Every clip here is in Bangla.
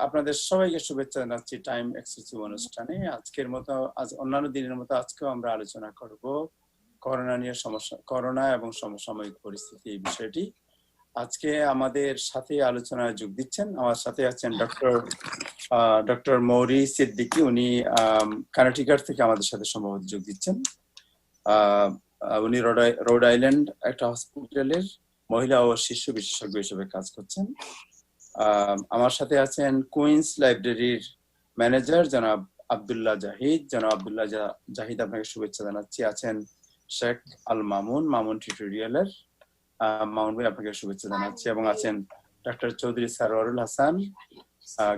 আপনাদের সবাইকে শুভেচ্ছা জানাচ্ছি টাইম এক্সক্লুসিভ অনুষ্ঠানে। আজকের মতো অন্যান্য দিনের মতো আজকেও আমরা আলোচনা করব করোনা এবং সমসাময়িক পরিস্থিতি এই বিষয়টি। আজকে আমাদের সাথে আলোচনায় যোগ দিচ্ছেন, আমার সাথে আছেন ডক্টর মৌরি সিদ্দিকী। উনি কানেটিকাট থেকে আমাদের সাথে সম্ভবত যোগ দিচ্ছেন। উনি রোড আইল্যান্ড একটা হসপিটালের মহিলা ও শিশু বিশেষজ্ঞ হিসেবে কাজ করছেন। আমার সাথে আছেন কুইন্স লাইব্রেরির ম্যানেজার জনাব আব্দুল্লাহ জাহিদ। জনাব আব্দুল্লাহ জাহিদ, আপনাকে শুভেচ্ছা জানাচ্ছি। আছেন শেখ আল মামুন টিউটোরিয়ালের মামুন ভাই, আপনাকে শুভেচ্ছা জানাচ্ছি। এবং আছেন ডক্টর চৌধুরী সারওয়ারুল হাসান,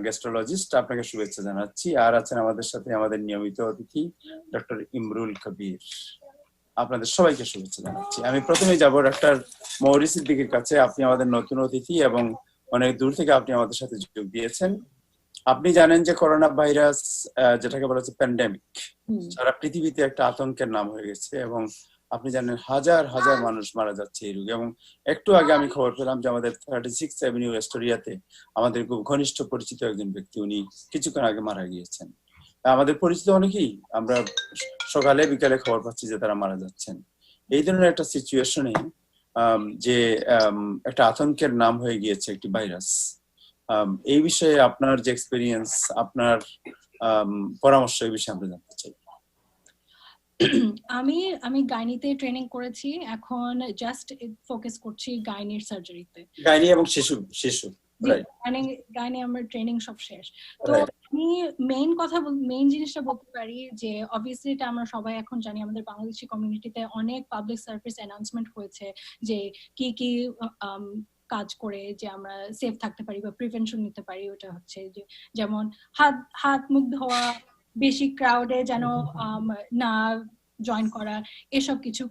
গ্যাস্ট্রোলজিস্ট, আপনাকে শুভেচ্ছা জানাচ্ছি। আর আছেন আমাদের সাথে আমাদের নিয়মিত অতিথি ডক্টর ইমরুল কবির। আপনাদের সবাইকে শুভেচ্ছা জানাচ্ছি। আমি প্রথমে যাব ডক্টর মৌরি সিদ্দিকীর কাছে। আপনি আমাদের নতুন অতিথি এবং অনেক দূর থেকে আপনি আমাদের সাথে যোগ দিয়েছেন। আপনি জানেন যে করোনা ভাইরাস, যেটাকে বলা হচ্ছে প্যান্ডেমিক, সারা পৃথিবীতে একটা আতঙ্কের নাম হয়ে গেছে এবং আপনি জানেন হাজার হাজার মানুষ মারা যাচ্ছে এই রোগে। এবং একটু আগে আমি খবর পেলাম যে আমাদের 36 অ্যাভিনিউ এস্টোরিয়াতে আমাদের খুব ঘনিষ্ঠ পরিচিত একজন ব্যক্তি, উনি কিছুক্ষণ আগে মারা গিয়েছেন। আমাদের পরিচিত অনেকেই আমরা সকালে বিকালে খবর পাচ্ছি যে তারা মারা যাচ্ছেন। এই ধরনের একটা সিচুয়েশনে যে একটা আতঙ্কের নাম হয়ে গিয়েছে একটি ভাইরাস, এই বিষয়ে আপনার যে এক্সপেরিয়েন্স, আপনার পরামর্শ, এই বিষয়ে আমরা জানতে চাই। আমি গাইনিতে ট্রেনিং করেছি, এখন জাস্ট ফোকাস করছি গাইনির সার্জারিতে। গাইনি এবং শিশু গাইনি আমার ট্রেনিং সব শেষ। তো আমি মেইন জিনিসটা বলতে পারি যে অবভিয়াসলি এটা আমরা সবাই এখন জানি, আমাদের বাংলাদেশি কমিউনিটিতে অনেক পাবলিক সার্ভিস অ্যানাউন্সমেন্ট হয়েছে যে কি কি কাজ করে যে আমরা সেফ থাকতে পারি বা প্রিভেনশন নিতে পারি। ওটা হচ্ছে যে যেমন হাত মুখ ধোয়া, বেশি ক্রাউডে যেন না জয়েন করা, এসব কিছু।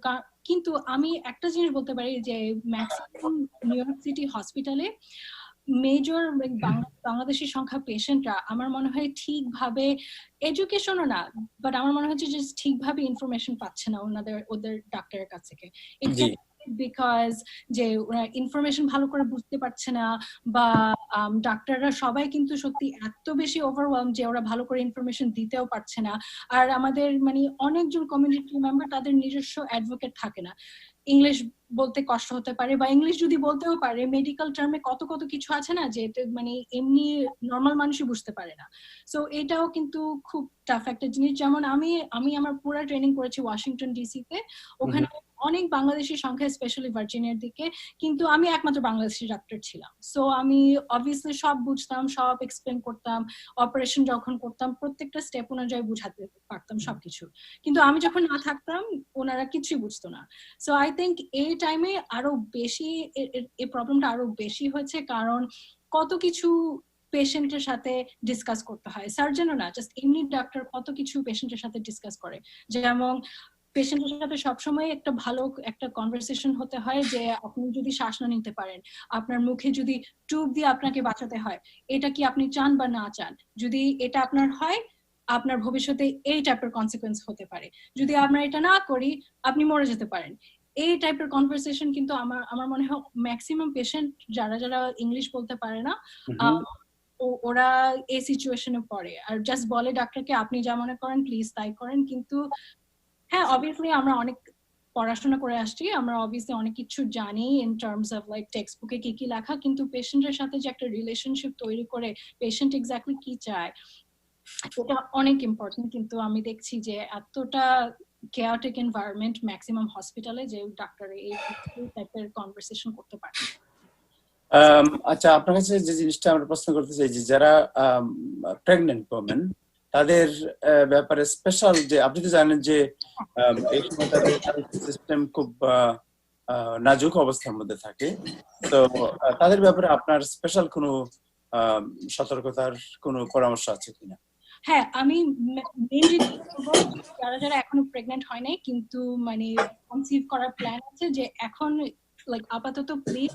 কিন্তু আমি একটা জিনিস বলতে পারি যে ম্যাক্সিমাম নিউ ইয়র্ক সিটি হসপিটালে মেজর বাংলাদেশি সংখ্যা পেশেন্টরা আমার মনে হয় ঠিকভাবে এডুকেশনও না, বাট আমার মনে হচ্ছে যে ঠিকভাবে ইনফরমেশন পাচ্ছে না ওদের ডাক্তারের কাছ থেকে। বিকজ যে ওরা ইনফরমেশন ভালো করে বুঝতে পারছে না, বা ডাক্তাররা সবাই কিন্তু সত্যি এত বেশি ওভারওয়েলম যে ওরা ভালো করে ইনফরমেশন দিতেও পারছে না। আর আমাদের মানে অনেকজন কমিউনিটি মেম্বার, তাদের নিজস্ব অ্যাডভোকেট থাকে না, ইংলিশ বলতে কষ্ট হতে পারে, বা ইংলিশ যদি বলতেও পারে মেডিকেল টার্মে কত কত কিছু আছে না যে মানে এমনি নর্মাল মানুষই বুঝতে পারে না। সো এটাও কিন্তু খুব টাফ একটা জিনিস। যেমন আমি আমার পুরো ট্রেনিং করেছি ওয়াশিংটন ডিসিতে, ওখানে অনেক বাংলাদেশি সংখ্যা, স্পেশালি ভার্জিনিয়ার দিকে, কিন্তু আমি একমাত্র বাংলাদেশি ডাক্তার ছিলাম। সো আমি অবভিয়াসলি সব বুঝতাম, সব এক্সপ্লেন করতাম, অপারেশন যখন করতাম প্রত্যেকটা স্টেপ অনুযায়ী বুঝাতে পারতাম সবকিছু, কিন্তু আমি যখন না থাকতাম ওনারা কিছুই বুঝতো না। সো আই থিঙ্ক এই টাইমে আরো বেশি এই প্রবলেমটা আরো বেশি হয়েছে, কারণ কত কিছু পেশেন্টের সাথে ডিসকাস করতে হয়। সার্জনও না, জাস্ট এমনি ডাক্তার কত কিছু পেশেন্টের সাথে ডিসকাস করে। যেমন পেশেন্টের সাথে সবসময় একটা ভালো একটা কনভারসেশন হতে হয় যে আপনি যদি শ্বাস না নিতে পারেন, আপনার মুখে যদি টিউব দিয়ে আপনাকে বাঁচাতে হয়, এটা কি আপনি চান বা না চান? যদি এটা আপনার হয়, আপনার ভবিষ্যতে এই টাইপের কনসিকুয়েন্স হতে পারে। যদি আমরা এটা না করি, আপনি মরে যেতে পারেন। এই টাইপের কনভারসেশন কিন্তু আমার মনে হয় ম্যাক্সিমাম পেশেন্ট যারা ইংলিশ বলতে পারে না, ওরা এই সিচুয়েশনে পড়ে আর জাস্ট বলে ডাক্তারকে আপনি যা মনে করেন প্লিজ তাই করেন। কিন্তু হ্যাঁ, অবভিয়াসলি আমরা অনেক পড়াশোনা করে আসছি, আমরা অবভিয়াসলি অনেক কিছু জানি in terms of like text বুকে কি কি লেখা, কিন্তু পেশেন্টের সাথে যে একটা রিলেশনশিপ তৈরি করে পেশেন্ট এক্স্যাক্টলি কি চায় এটা অনেক ইম্পর্টেন্ট। কিন্তু আমি দেখছি যে এতটা chaotic environment ম্যাক্সিমাম হসপিটালে যে ডাক্তার এই টাইপের কনভারসেশন করতে পারে। আচ্ছা, আপনার কাছে যে জিনিসটা আমরা প্রশ্ন করতে চাই যে যারা প্রেগন্যান্ট ওমেন, তাদের ব্যাপারে স্পেশাল, যে আপনি তো জানেন যে এই সময় তাদের সিস্টেম খুব নাজুক অবস্থার মধ্যে থাকে, তো তাদের ব্যাপারে আপনার স্পেশাল কোনো সতর্কতার কোনো পরামর্শ আছে কিনা? হ্যাঁ, আমি যারা এখনো প্রেগন্যান্ট হয় নাই কিন্তু মানে কনসিভ করার প্ল্যান আছে, যে এখন লাইক আপাতত প্লিজ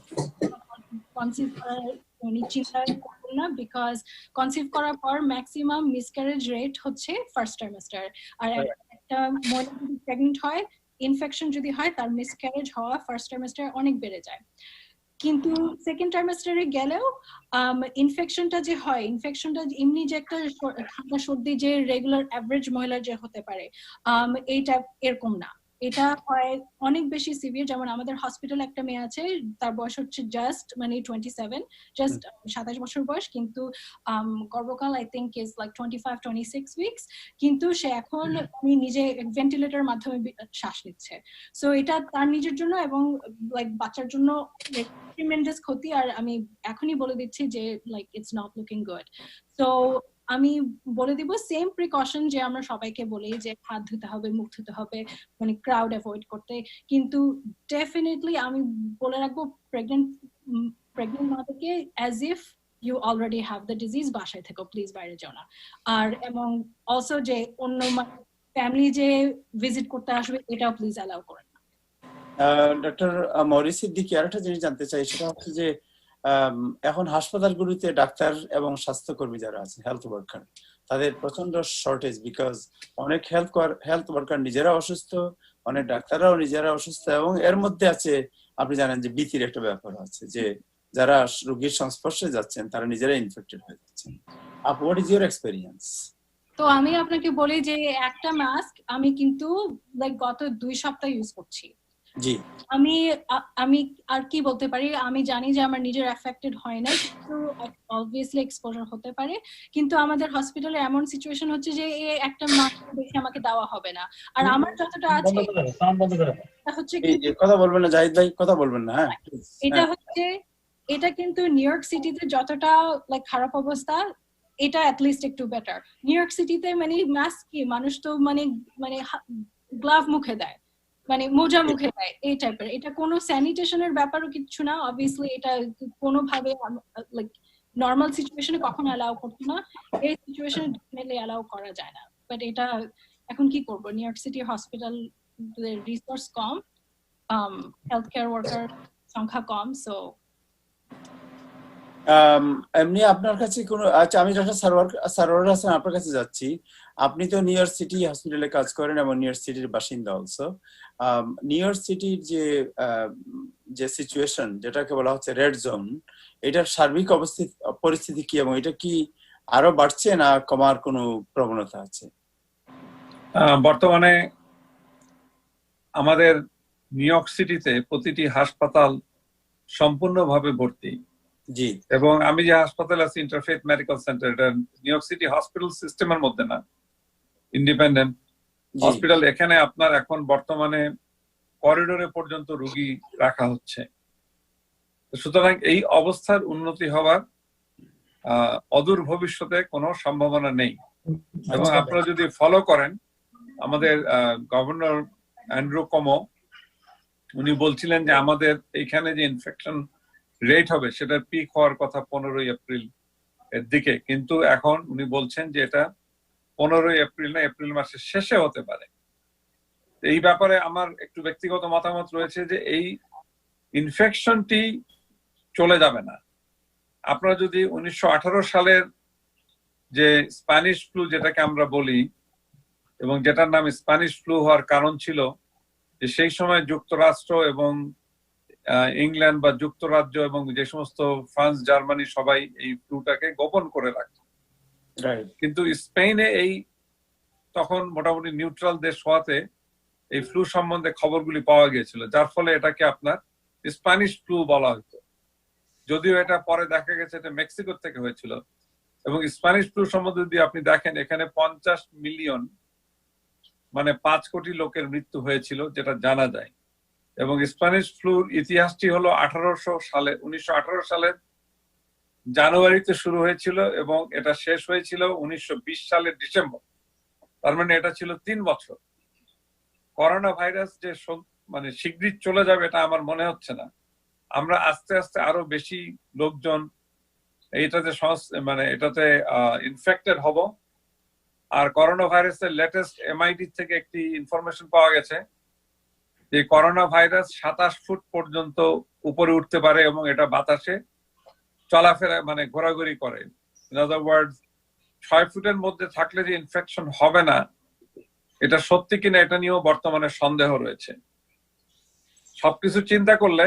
কনসিভ করার চিন্তা করবেন না, বিকজ কনসিভ করার পর ম্যাক্সিমাম মিসক্যারেজ রেট হচ্ছে ফার্স্ট ট্রাইমেস্টার। আর একটা মহিলা যদি প্রেগন্যান্ট হয়, ইনফেকশন যদি হয়, তার মিসক্যারেজ হওয়া ফার্স্ট ট্রাইমেস্টার অনেক বেড়ে যায়। কিন্তু সেকেন্ড ট্রাইমেস্টারে গেলেও ইনফেকশনটা যে হয়, ইনফেকশনটা এমনি যে একটা ঠান্ডা সর্দি যে রেগুলার অ্যাভারেজ মহিলার যে হতে পারে, এইটা এরকম না। এটা হয় অনেক বেশি সিভিয়ার। যেমন আমাদের হসপিটালে একটা মেয়ে আছে, তার বয়স হচ্ছে জাস্ট 27, জাস্ট 27 বছর বয়স, কিন্তু গর্ভকাল I think is like 25-26 weeks, কিন্তু সে এখন নিজে ভেন্টিলেটরের মাধ্যমে শ্বাস নিচ্ছে। সো এটা তার নিজের জন্য এবং লাইক বাচ্চার জন্য ট্রিমেন্ডাস ক্ষতি। আর আমি এখনই বলে দিচ্ছি যে like it's not looking good. So আমি বলে দিব সেম প্রিকশন যে আমরা সবাইকে বলি যে হাত ধুতে হবে, মুখ ধুতে হবে, মানে ক্রাউড অ্যাভয়েড করতে, কিন্তু ডেফিনেটলি আমি বলে রাখবো প্রেগনেন্ট মাদেরকে as if you already have the disease, বাসায় থেকো, প্লিজ বাইরে যাও না। আর এবং অলসো যে অন্য ফ্যামিলি যে ভিজিট করতে আসবে এটাও প্লিজ অ্যালাউ করেন না। ডক্টর মৌরি সিদ্দিকী, আরেকটা জিনিস জানতে চাই, সেটা হচ্ছে যে এখন হাসপাতালগুলিতে ডাক্তার এবং স্বাস্থ্যকর্মী যারা আছে, হেলথ ওয়ার্কার, তাদের প্রচন্ড শর্টেজ, বিকজ অনেক হেলথ ওয়ার্কার নিজেরা অসুস্থ, অনেক ডাক্তাররাও নিজেরা অসুস্থ, এবং এর মধ্যে আছে আপনি জানেন যে ভীতির একটা ব্যাপার আছে, যে যারা রোগীর সংস্পর্শে যাচ্ছেন তারা নিজেরা ইনফেক্টেড হয়ে যাচ্ছেন। What is your experience? তো আমি আপনাকে বলি যে একটা মাস্ক আমি কিন্তু লাইক গত 2 সপ্তাহ ইউজ করছি। জি, আমি আর কি বলতে পারি, আমি জানি যে আমার নিজের এফেক্টেড হয় না, কিন্তু অবভিয়াসলি এক্সপোজার হতে পারে। কিন্তু আমাদের হসপিটালে এমন সিচুয়েশন হচ্ছে যে এই একটা মাস্ক দেখে আমাকে দেওয়া হবে না। আর আমার যতটা আছে হচ্ছে কি, কথা বলবেন না জাহিদ ভাই, কথা বলবেন না। হ্যাঁ, এটা হচ্ছে, এটা কিন্তু নিউ ইয়র্ক সিটিতে যতটা লাইক খারাপ অবস্থা, এটা অ্যাটলিস্ট একটু বেটার। নিউ ইয়র্ক সিটিতে মানে মাস্ক কি মানুষ তো মানে গ্লাভ মুখে দেয়, মানে মোজা মুখে দেয়, এই টাইপের। এটা কোনো স্যানিটেশনের ব্যাপারও কিছু না। অবভিয়াসলি এটা কোনোভাবে লাইক নর্মাল সিচুয়েশনে কখনো অ্যালাউ করতো না, এই সিচুয়েশনে ডেফিনেটলি অ্যালাউ করা যায় না। বাট এটা এখন কি করবো, New York City hospital resource কম, হেলথ কেয়ার ওয়ার্কার সংখ্যা কম। সো এমনি আপনার কাছে কোনো, আচ্ছা আমি ডক্টর সারোয়ার হাসান আপনার কাছে যাচ্ছি। আপনি তো নিউ ইয়র্ক সিটি হসপিটালে কাজ করেন এবং নিউ ইয়র্ক সিটির বাসিন্দা অলসো। নিউ ইয়র্ক সিটির যে সিচুয়েশন, যেটাকে বলা হচ্ছে রেড জোন, এটার সার্বিক পরিস্থিতি কি, এবং এটা কি আরো বাড়ছে না কমার কোনো প্রবণতা আছে? বর্তমানে আমাদের নিউ ইয়র্ক সিটিতে প্রতিটি হাসপাতাল সম্পূর্ণভাবে ভর্তি। জি, এবং আমি যে হাসপাতালে আছি ইন্টারফেথ মেডিকেল সেন্টার, এটা নিউ ইয়র্ক সিটি হসপিটাল সিস্টেমের মধ্যে না, ইন্ডিপেন্ডেন্ট হসপিটাল। এখানে আপনার এখন বর্তমানে করিডোরে পর্যন্ত রোগী রাখা হচ্ছে। সুতরাং এই অবস্থার উন্নতি হওয়ার অদূর ভবিষ্যতে কোনো সম্ভাবনা নেই। এবং আপনারা যদি ফলো করেন, আমাদের গভর্নর অ্যান্ড্রু কোমো উনি বলছিলেন যে আমাদের এখানে যে ইনফেকশন রেট হবে সেটার পিক হওয়ার কথা 15 এপ্রিল এর দিকে, কিন্তু এখন উনি বলছেন যে এটা 15 এপ্রিল না, এপ্রিল মাসের শেষে হতে পারে। এই ব্যাপারে আমার একটু ব্যক্তিগত মতামত রয়েছে যে এই ইনফেকশনটি চলে যাবে না। আপনারা যদি 1918 সালের যে স্প্যানিশ ফ্লু যেটাকে আমরা বলি, এবং যেটার নাম স্প্যানিশ ফ্লু হওয়ার কারণ ছিল যে সেই সময় যুক্তরাষ্ট্র এবং ইংল্যান্ড বা যুক্তরাজ্য এবং যে সমস্ত ফ্রান্স, জার্মানি সবাই এই ফ্লুটাকে গোপন করে রাখত। কিন্তু স্পেনে এই তখন মোটামুটি নিউট্রাল দেশ হওয়াতে এই ফ্লু সম্বন্ধে খবরগুলি পাওয়া গিয়েছিল, যার ফলে এটাকে আপনার স্প্যানিশ ফ্লু বলা হতো। যদিও এটা পরে দেখা গেছে এটা মেক্সিকো থেকে হয়েছিল। এবং স্প্যানিশ ফ্লু সম্বন্ধে যদি আপনি দেখেন, এখানে 50 মিলিয়ন মানে 5 কোটি লোকের মৃত্যু হয়েছিল যেটা জানা যায়। এবং স্প্যানিশ ফ্লুর ইতিহাসটি হলো 1918 সালের জানুয়ারিতে শুরু হয়েছিল এবং এটা শেষ হয়েছিল 1920 সালের ডিসেম্বর। তার মানে এটা ছিল 3 বছর। করোনা ভাইরাস যে মানে শীঘ্রই চলে যাবে এটা আমার মনে হচ্ছে না। আমরা আস্তে আস্তে আরো বেশি লোকজন এটাতে ইনফেক্টেড হব। আর করোনা ভাইরাসের লেটেস্ট এমআইটি থেকে একটি ইনফরমেশন পাওয়া গেছে যে করোনা ভাইরাস 27 ফুট পর্যন্ত উপরে উঠতে পারে এবং এটা বাতাসে চলাফেরা মানে ঘোরাঘুরি করে। ইন আদার ওয়ার্ডস 6 ফুটের মধ্যে থাকলে যে ইনফেকশন হবে না, এটা সত্যি কিনা এটা নিয়েও বর্তমানে সন্দেহ রয়েছে। সবকিছু চিন্তা করলে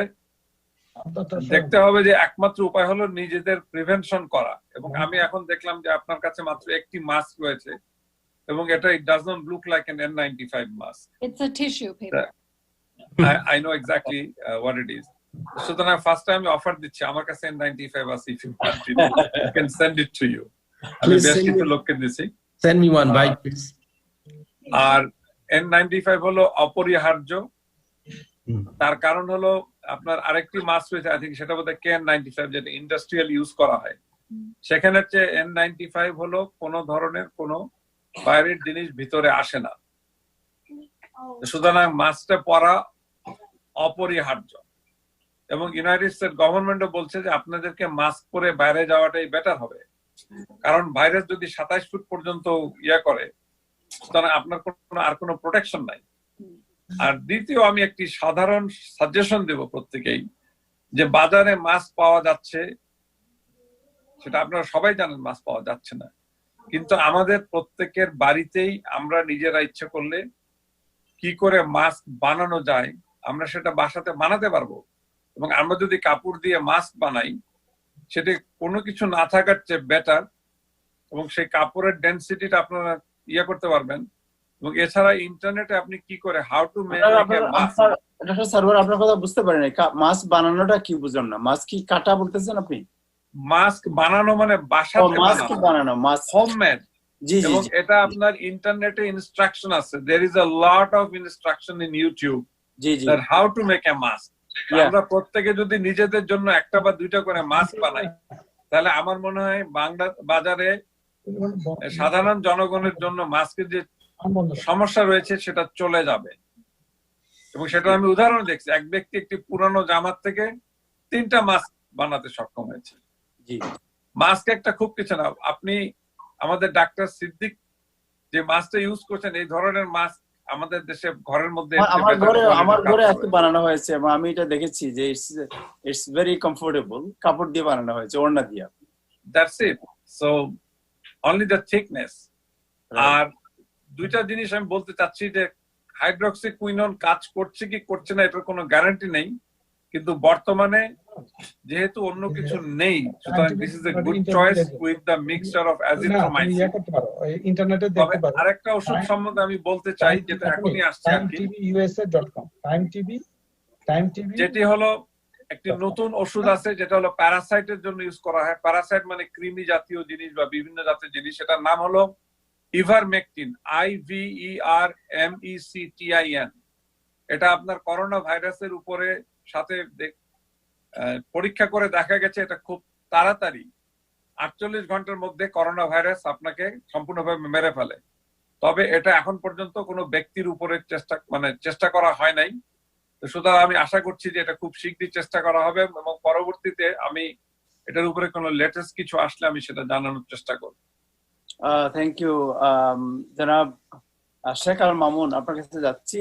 দেখতে হবে যে একমাত্র উপায় হলো নিজেদের প্রিভেনশন করা। এবং আমি এখন দেখলাম যে আপনার কাছে মাত্র একটি মাস্ক রয়েছে এবং এটা it does not look like an N95 mask. It's a tissue paper. I know exactly what it is. সুতরাং ফার্স্ট টাইম অফার দিচ্ছি, আমার কাছে N95 আছে, if you want it, I can send it to you. আমি বেশ কিছু লোককে দিছি, send me one by please. R N95 হলো অপরিহার্য। তার কারণ হলো আপনার আরেকটি মাস্ক রয়েছে, আই থিঙ্ক সেটা বোধহয় KN95, যেটা ইন্ডাস্ট্রিয়াল ইউজ করা হয়। সেখানে হচ্ছে N95 হলো কোন ধরনের কোন বাইরের জিনিস ভিতরে আসে না, সুতরাং মাস্কটা পরা অপরিহার্য। এবং ইউনাইটেড স্টেট গভর্নমেন্টও বলছে যে আপনাদেরকে মাস্ক পরে বাইরে যাওয়াটাই বেটার হবে, কারণ ভাইরাস যদি 27 ফুট পর্যন্ত করে, সুতরাং আপনার আর কোনো প্রোটেকশন নাই। আর দ্বিতীয়, আমি একটি সাধারণ সাজেশন দেব প্রত্যেকেই, যে বাজারে মাস্ক পাওয়া যাচ্ছে, সেটা আপনারা সবাই জানেন মাস্ক পাওয়া যাচ্ছে না, কিন্তু আমাদের প্রত্যেকের বাড়িতেই আমরা নিজেরা ইচ্ছে করলে কি করে মাস্ক বানানো যায় আমরা সেটা বাসাতে বানাতে পারবো। এবং আমরা যদি কাপড় দিয়ে মাস্ক বানাই, সেটা কোনো কিছু না থাকার চেয়ে বেটার, এবং সেই কাপড়ের ডেনসিটিটা আপনারা করতে পারবেন। এবং এছাড়া ইন্টারনেটে আপনি কি করে how to make mask. Doctor Sarwar, আপনার কথা বুঝতে পারেন, মাস্ক বানানোটা কি বুঝলাম না, মাস্ক কি কাটা বলতেছেন আপনি? মাস্ক বানানো মানে বাসাতে মাস্ক বানানো, মাস্ক হোমমেড। জি জি, এবং এটা আপনার ইন্টারনেটে ইনস্ট্রাকশন আছে, there is a lot of instruction in YouTube জি জি, that how to make a mask. আমরা প্রত্যেকে যদি নিজেদের জন্য একটা বা দুইটা করে মাস্ক বানাই, তাহলে আমার মনে হয় বাংলা বাজারে সাধারণ জনগণের জন্য মাস্কের যে সমস্যা রয়েছে সেটা চলে যাবে। এবং সেটা আমি উদাহরণ দেখছি, এক ব্যক্তি একটি পুরানো জামার থেকে 3টা মাস্ক বানাতে সক্ষম হয়েছে। মাস্ক একটা খুব কিছু না, আপনি আমাদের ডাক্তার সিদ্দিক যে মাস্কটা ইউজ করছেন, এই ধরনের মাস্ক আমাদের দেশে ঘরের মধ্যে আমার ঘরে একটা বানানো হয়েছে এবং আমি এটা দেখেছি যে ইটস ভেরি কমফোর্টেবল, কাপড় দিয়ে বানানো হয়েছে, ওড়না দিয়ে। That's it. So only the thickness. আর দুইটা জিনিস আমি বলতে চাচ্ছি, যে হাইড্রক্সিকুইনোন কাজ করছে কি করছে না এটার কোনো গ্যারান্টি নেই, কিন্তু বর্তমানে যেহেতু অন্য কিছু নেই, সুতরাং this is a good choice with the mixture of azithromycin. ইন্টারনেটে দেখতে পারো। আরেকটা ওষুধ সম্বন্ধে আমি বলতে চাই, যেটা এখনই আসছে আর কি, timetibusa.com, যেটি হলো একটি নতুন ওষুধ আছে, যেটা হলো প্যারাসাইটের জন্য ইউজ করা হয়। প্যারাসাইট মানে কৃমি জাতীয় জিনিস বা বিভিন্ন জাতীয় জিনিস। এটার নাম হলো ইভারমেকটিন, IVERMECTIN। এটা আপনার করোনা ভাইরাসের উপরে সাথে পরীক্ষা করে দেখা গেছে এটা খুব তাড়াতাড়ি 48 ঘন্টার মধ্যে করোনা ভাইরাস আপনাকে সম্পূর্ণভাবে মেরে ফেলে। তবে এটা এখন পর্যন্ত কোনো ব্যক্তির উপরে চেষ্টা করা হয় নাই। সুতরাং আমি আশা করছি যে এটা খুব শীঘ্রই চেষ্টা করা হবে, এবং পরবর্তীতে আমি এটার উপরে কোনো লেটেস্ট কিছু আসলে আমি সেটা জানানোর চেষ্টা করব। থ্যাংক ইউ জনাব শেখ আল মামুন, আপনার কাছে যাচ্ছি।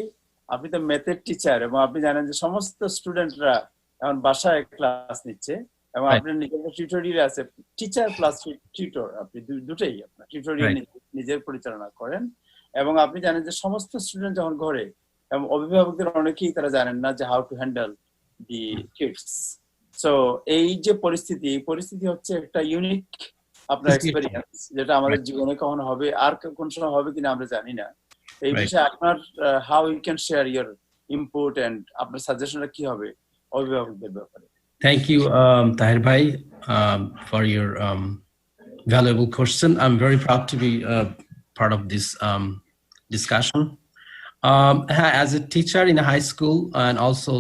আপনি তো ম্যাথের টিচার এবং আপনি জানেন যে সমস্ত স্টুডেন্টরা এখন বাসায় ক্লাস নিচ্ছে, এবং আপনার নিজের টিউটোরিয়াল আছে, টিচার প্লাস টিউটর, আপনি দুটোই আপনার টিউটোরিয়াল নিজের পরিচালনা করেন। এবং আপনি জানেন যে সমস্ত স্টুডেন্ট যখন ঘরে, এবং অভিভাবকদের অনেকেই তারা জানেন না যে how to handle the kids. So এই যে পরিস্থিতি, এই পরিস্থিতি হচ্ছে একটা ইউনিক আপনার এক্সপেরিয়েন্স, যেটা আমাদের জীবনে কখনো হবে, আর কোন সময় হবে কিনা আমরা জানি না। এই বিষয়ে আপনার how you can share your input and আপনার সাজেশনটা কি হবে অভিভাবকদের ব্যাপারে? Thank you, Tahir Bhai, for your valuable question. I'm very proud to be part of this discussion. As a teacher in a high school and also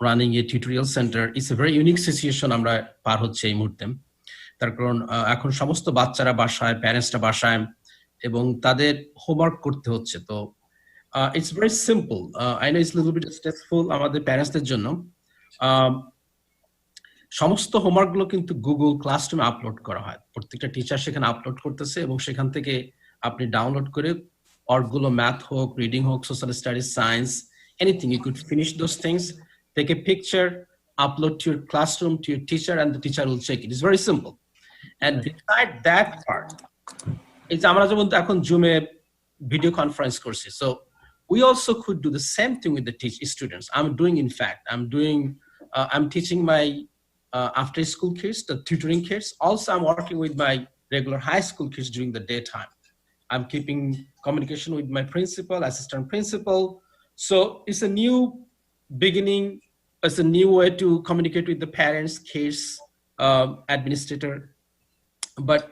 running a tutorial center, it's a very unique situation আমরা পার হচ্ছে এই মুহূর্তে। তার কারণ এখন সমস্ত বাচ্চারা বাসায়, প্যারেন্টসরা বাসায়, এবং তাদের হোমওয়ার্ক করতে হচ্ছে। তো it's very simple. I know it's little bit stressful আমাদের প্যারেন্টসদের জন্য। সমস্ত হোমওয়ার্ক গুলো কিন্তু গুগল ক্লাসরুমে আপলোড করা হয়, প্রত্যেকটা টিচার সেখানে আপলোড করতেছে, এবং সেখান থেকে আপনি ডাউনলোড করে অর্কগুলো, ম্যাথ হোক, রিডিং হোক, social studies, science, anything, you could finish those things, take a picture, upload to your classroom to your teacher, and the teacher will check it. It's very simple. And beside that part, it's আমরা যেমন এখন জুমে ভিডিও কনফারেন্স করছি, so we also could do the same thing with the students. I'm doing, in fact, I'm teaching my after school kids, the tutoring kids. Also, I'm working with my regular high school kids during the daytime. I'm keeping communication with my principal, assistant principal. So it's a new beginning. It's a new way to communicate with the parents, kids, administrator. But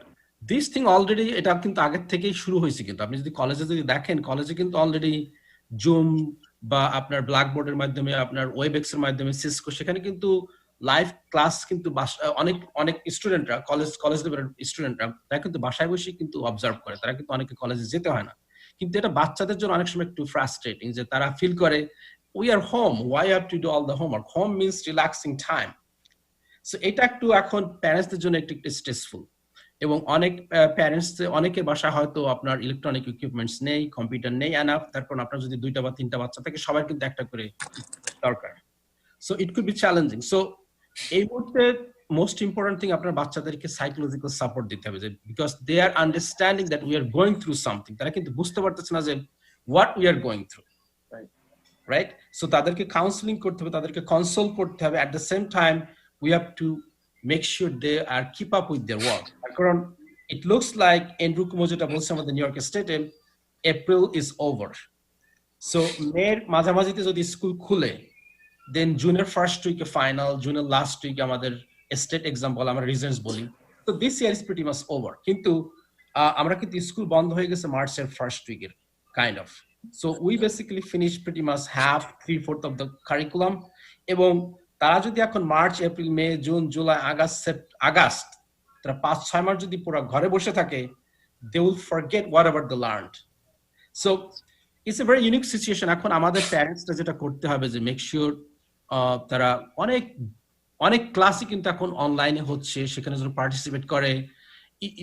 this thing already, এটা কিন্তু আগের থেকেই শুরু হয়েছে কিন্তু আপনি যদি কলেজে যদি দেখেন কলেজে কিন্তু অলরেডি জুম বা আপনার ব্ল্যাকবোর্ডের মাধ্যমে আপনার ওয়েবএক্স এর মাধ্যমে সিসকো সেখানে কিন্তু লাইভ ক্লাস কিন্তু অনেক স্টুডেন্টরা কলেজ লেভেলের স্টুডেন্টরা তারা কিন্তু বাসায় বসে কিন্তু অবজার্ভ করে, তারা কিন্তু অনেকে কলেজে যেতে হয় না। কিন্তু এটা বাচ্চাদের জন্য অনেক সময় একটু ফ্রাস্ট্রেটিং যে তারা ফিল করে we are home, why have to do all the homework? Home means relaxing time. So এটা একটু এখন প্যারেন্টসদের জন্য একটু স্ট্রেসফুল, এবং অনেক প্যারেন্টস অনেকের বাসায় হয়তো আপনার ইলেকট্রনিক ইকুইপমেন্টস নেই, কম্পিউটার নেই এনাফ, তারপর আপনার যদি 2টা বা 3টা বাচ্চা থাকে সবার কিন্তু একটা করে দরকার। So it could be challenging. So এই মুহূর্তে মোস্ট ইম্পর্টেন্ট থিং আপনার বাচ্চাদেরকে সাইকোলজিক্যাল সাপোর্ট দিতে হবে, যে because they are understanding that we are going through something, তারা কিন্তু বুঝতে পারতেছে না যে what we are going through, right? So তাদেরকে কাউন্সেলিং করতে হবে, তাদেরকে কনসোল করতে হবে। At the same time we have to make sure they are keep up with their work. কারণ it looks like Andrew Cuomo যেটা বলছে আমাদের নিউ ইয়র্ক স্টেটে, এপ্রিল is over. So মের মাঝামাঝিতে যদি স্কুল খুলে, দেন জুনের ফার্স্ট উইকে ফাইনাল, জুনের লাস্ট উইকে আমাদের স্টেট এক্সাম বলে, আমরা রিজেন্টস বলি। তো this year is pretty much over. কিন্তু আমরা কিন্তু স্কুল বন্ধ হয়ে গেছে মার্চের ফার্স্ট উইকের kind of. So we basically finish pretty much half 3/4 of the curriculum. এবং তারা যদি এখন March, April, May, June, July, August তারা 5-6 মাস যদি পুরো ঘরে বসে থাকে, they will forget whatever they learned. So it's a very unique situation. এখন আমাদের প্যারেন্টসরা যেটা করতে হবে যে মেক শিওর তারা অনেক ক্লাসই কিন্তু এখন অনলাইনে হচ্ছে, সেখানে যেন পার্টিসিপেট করে,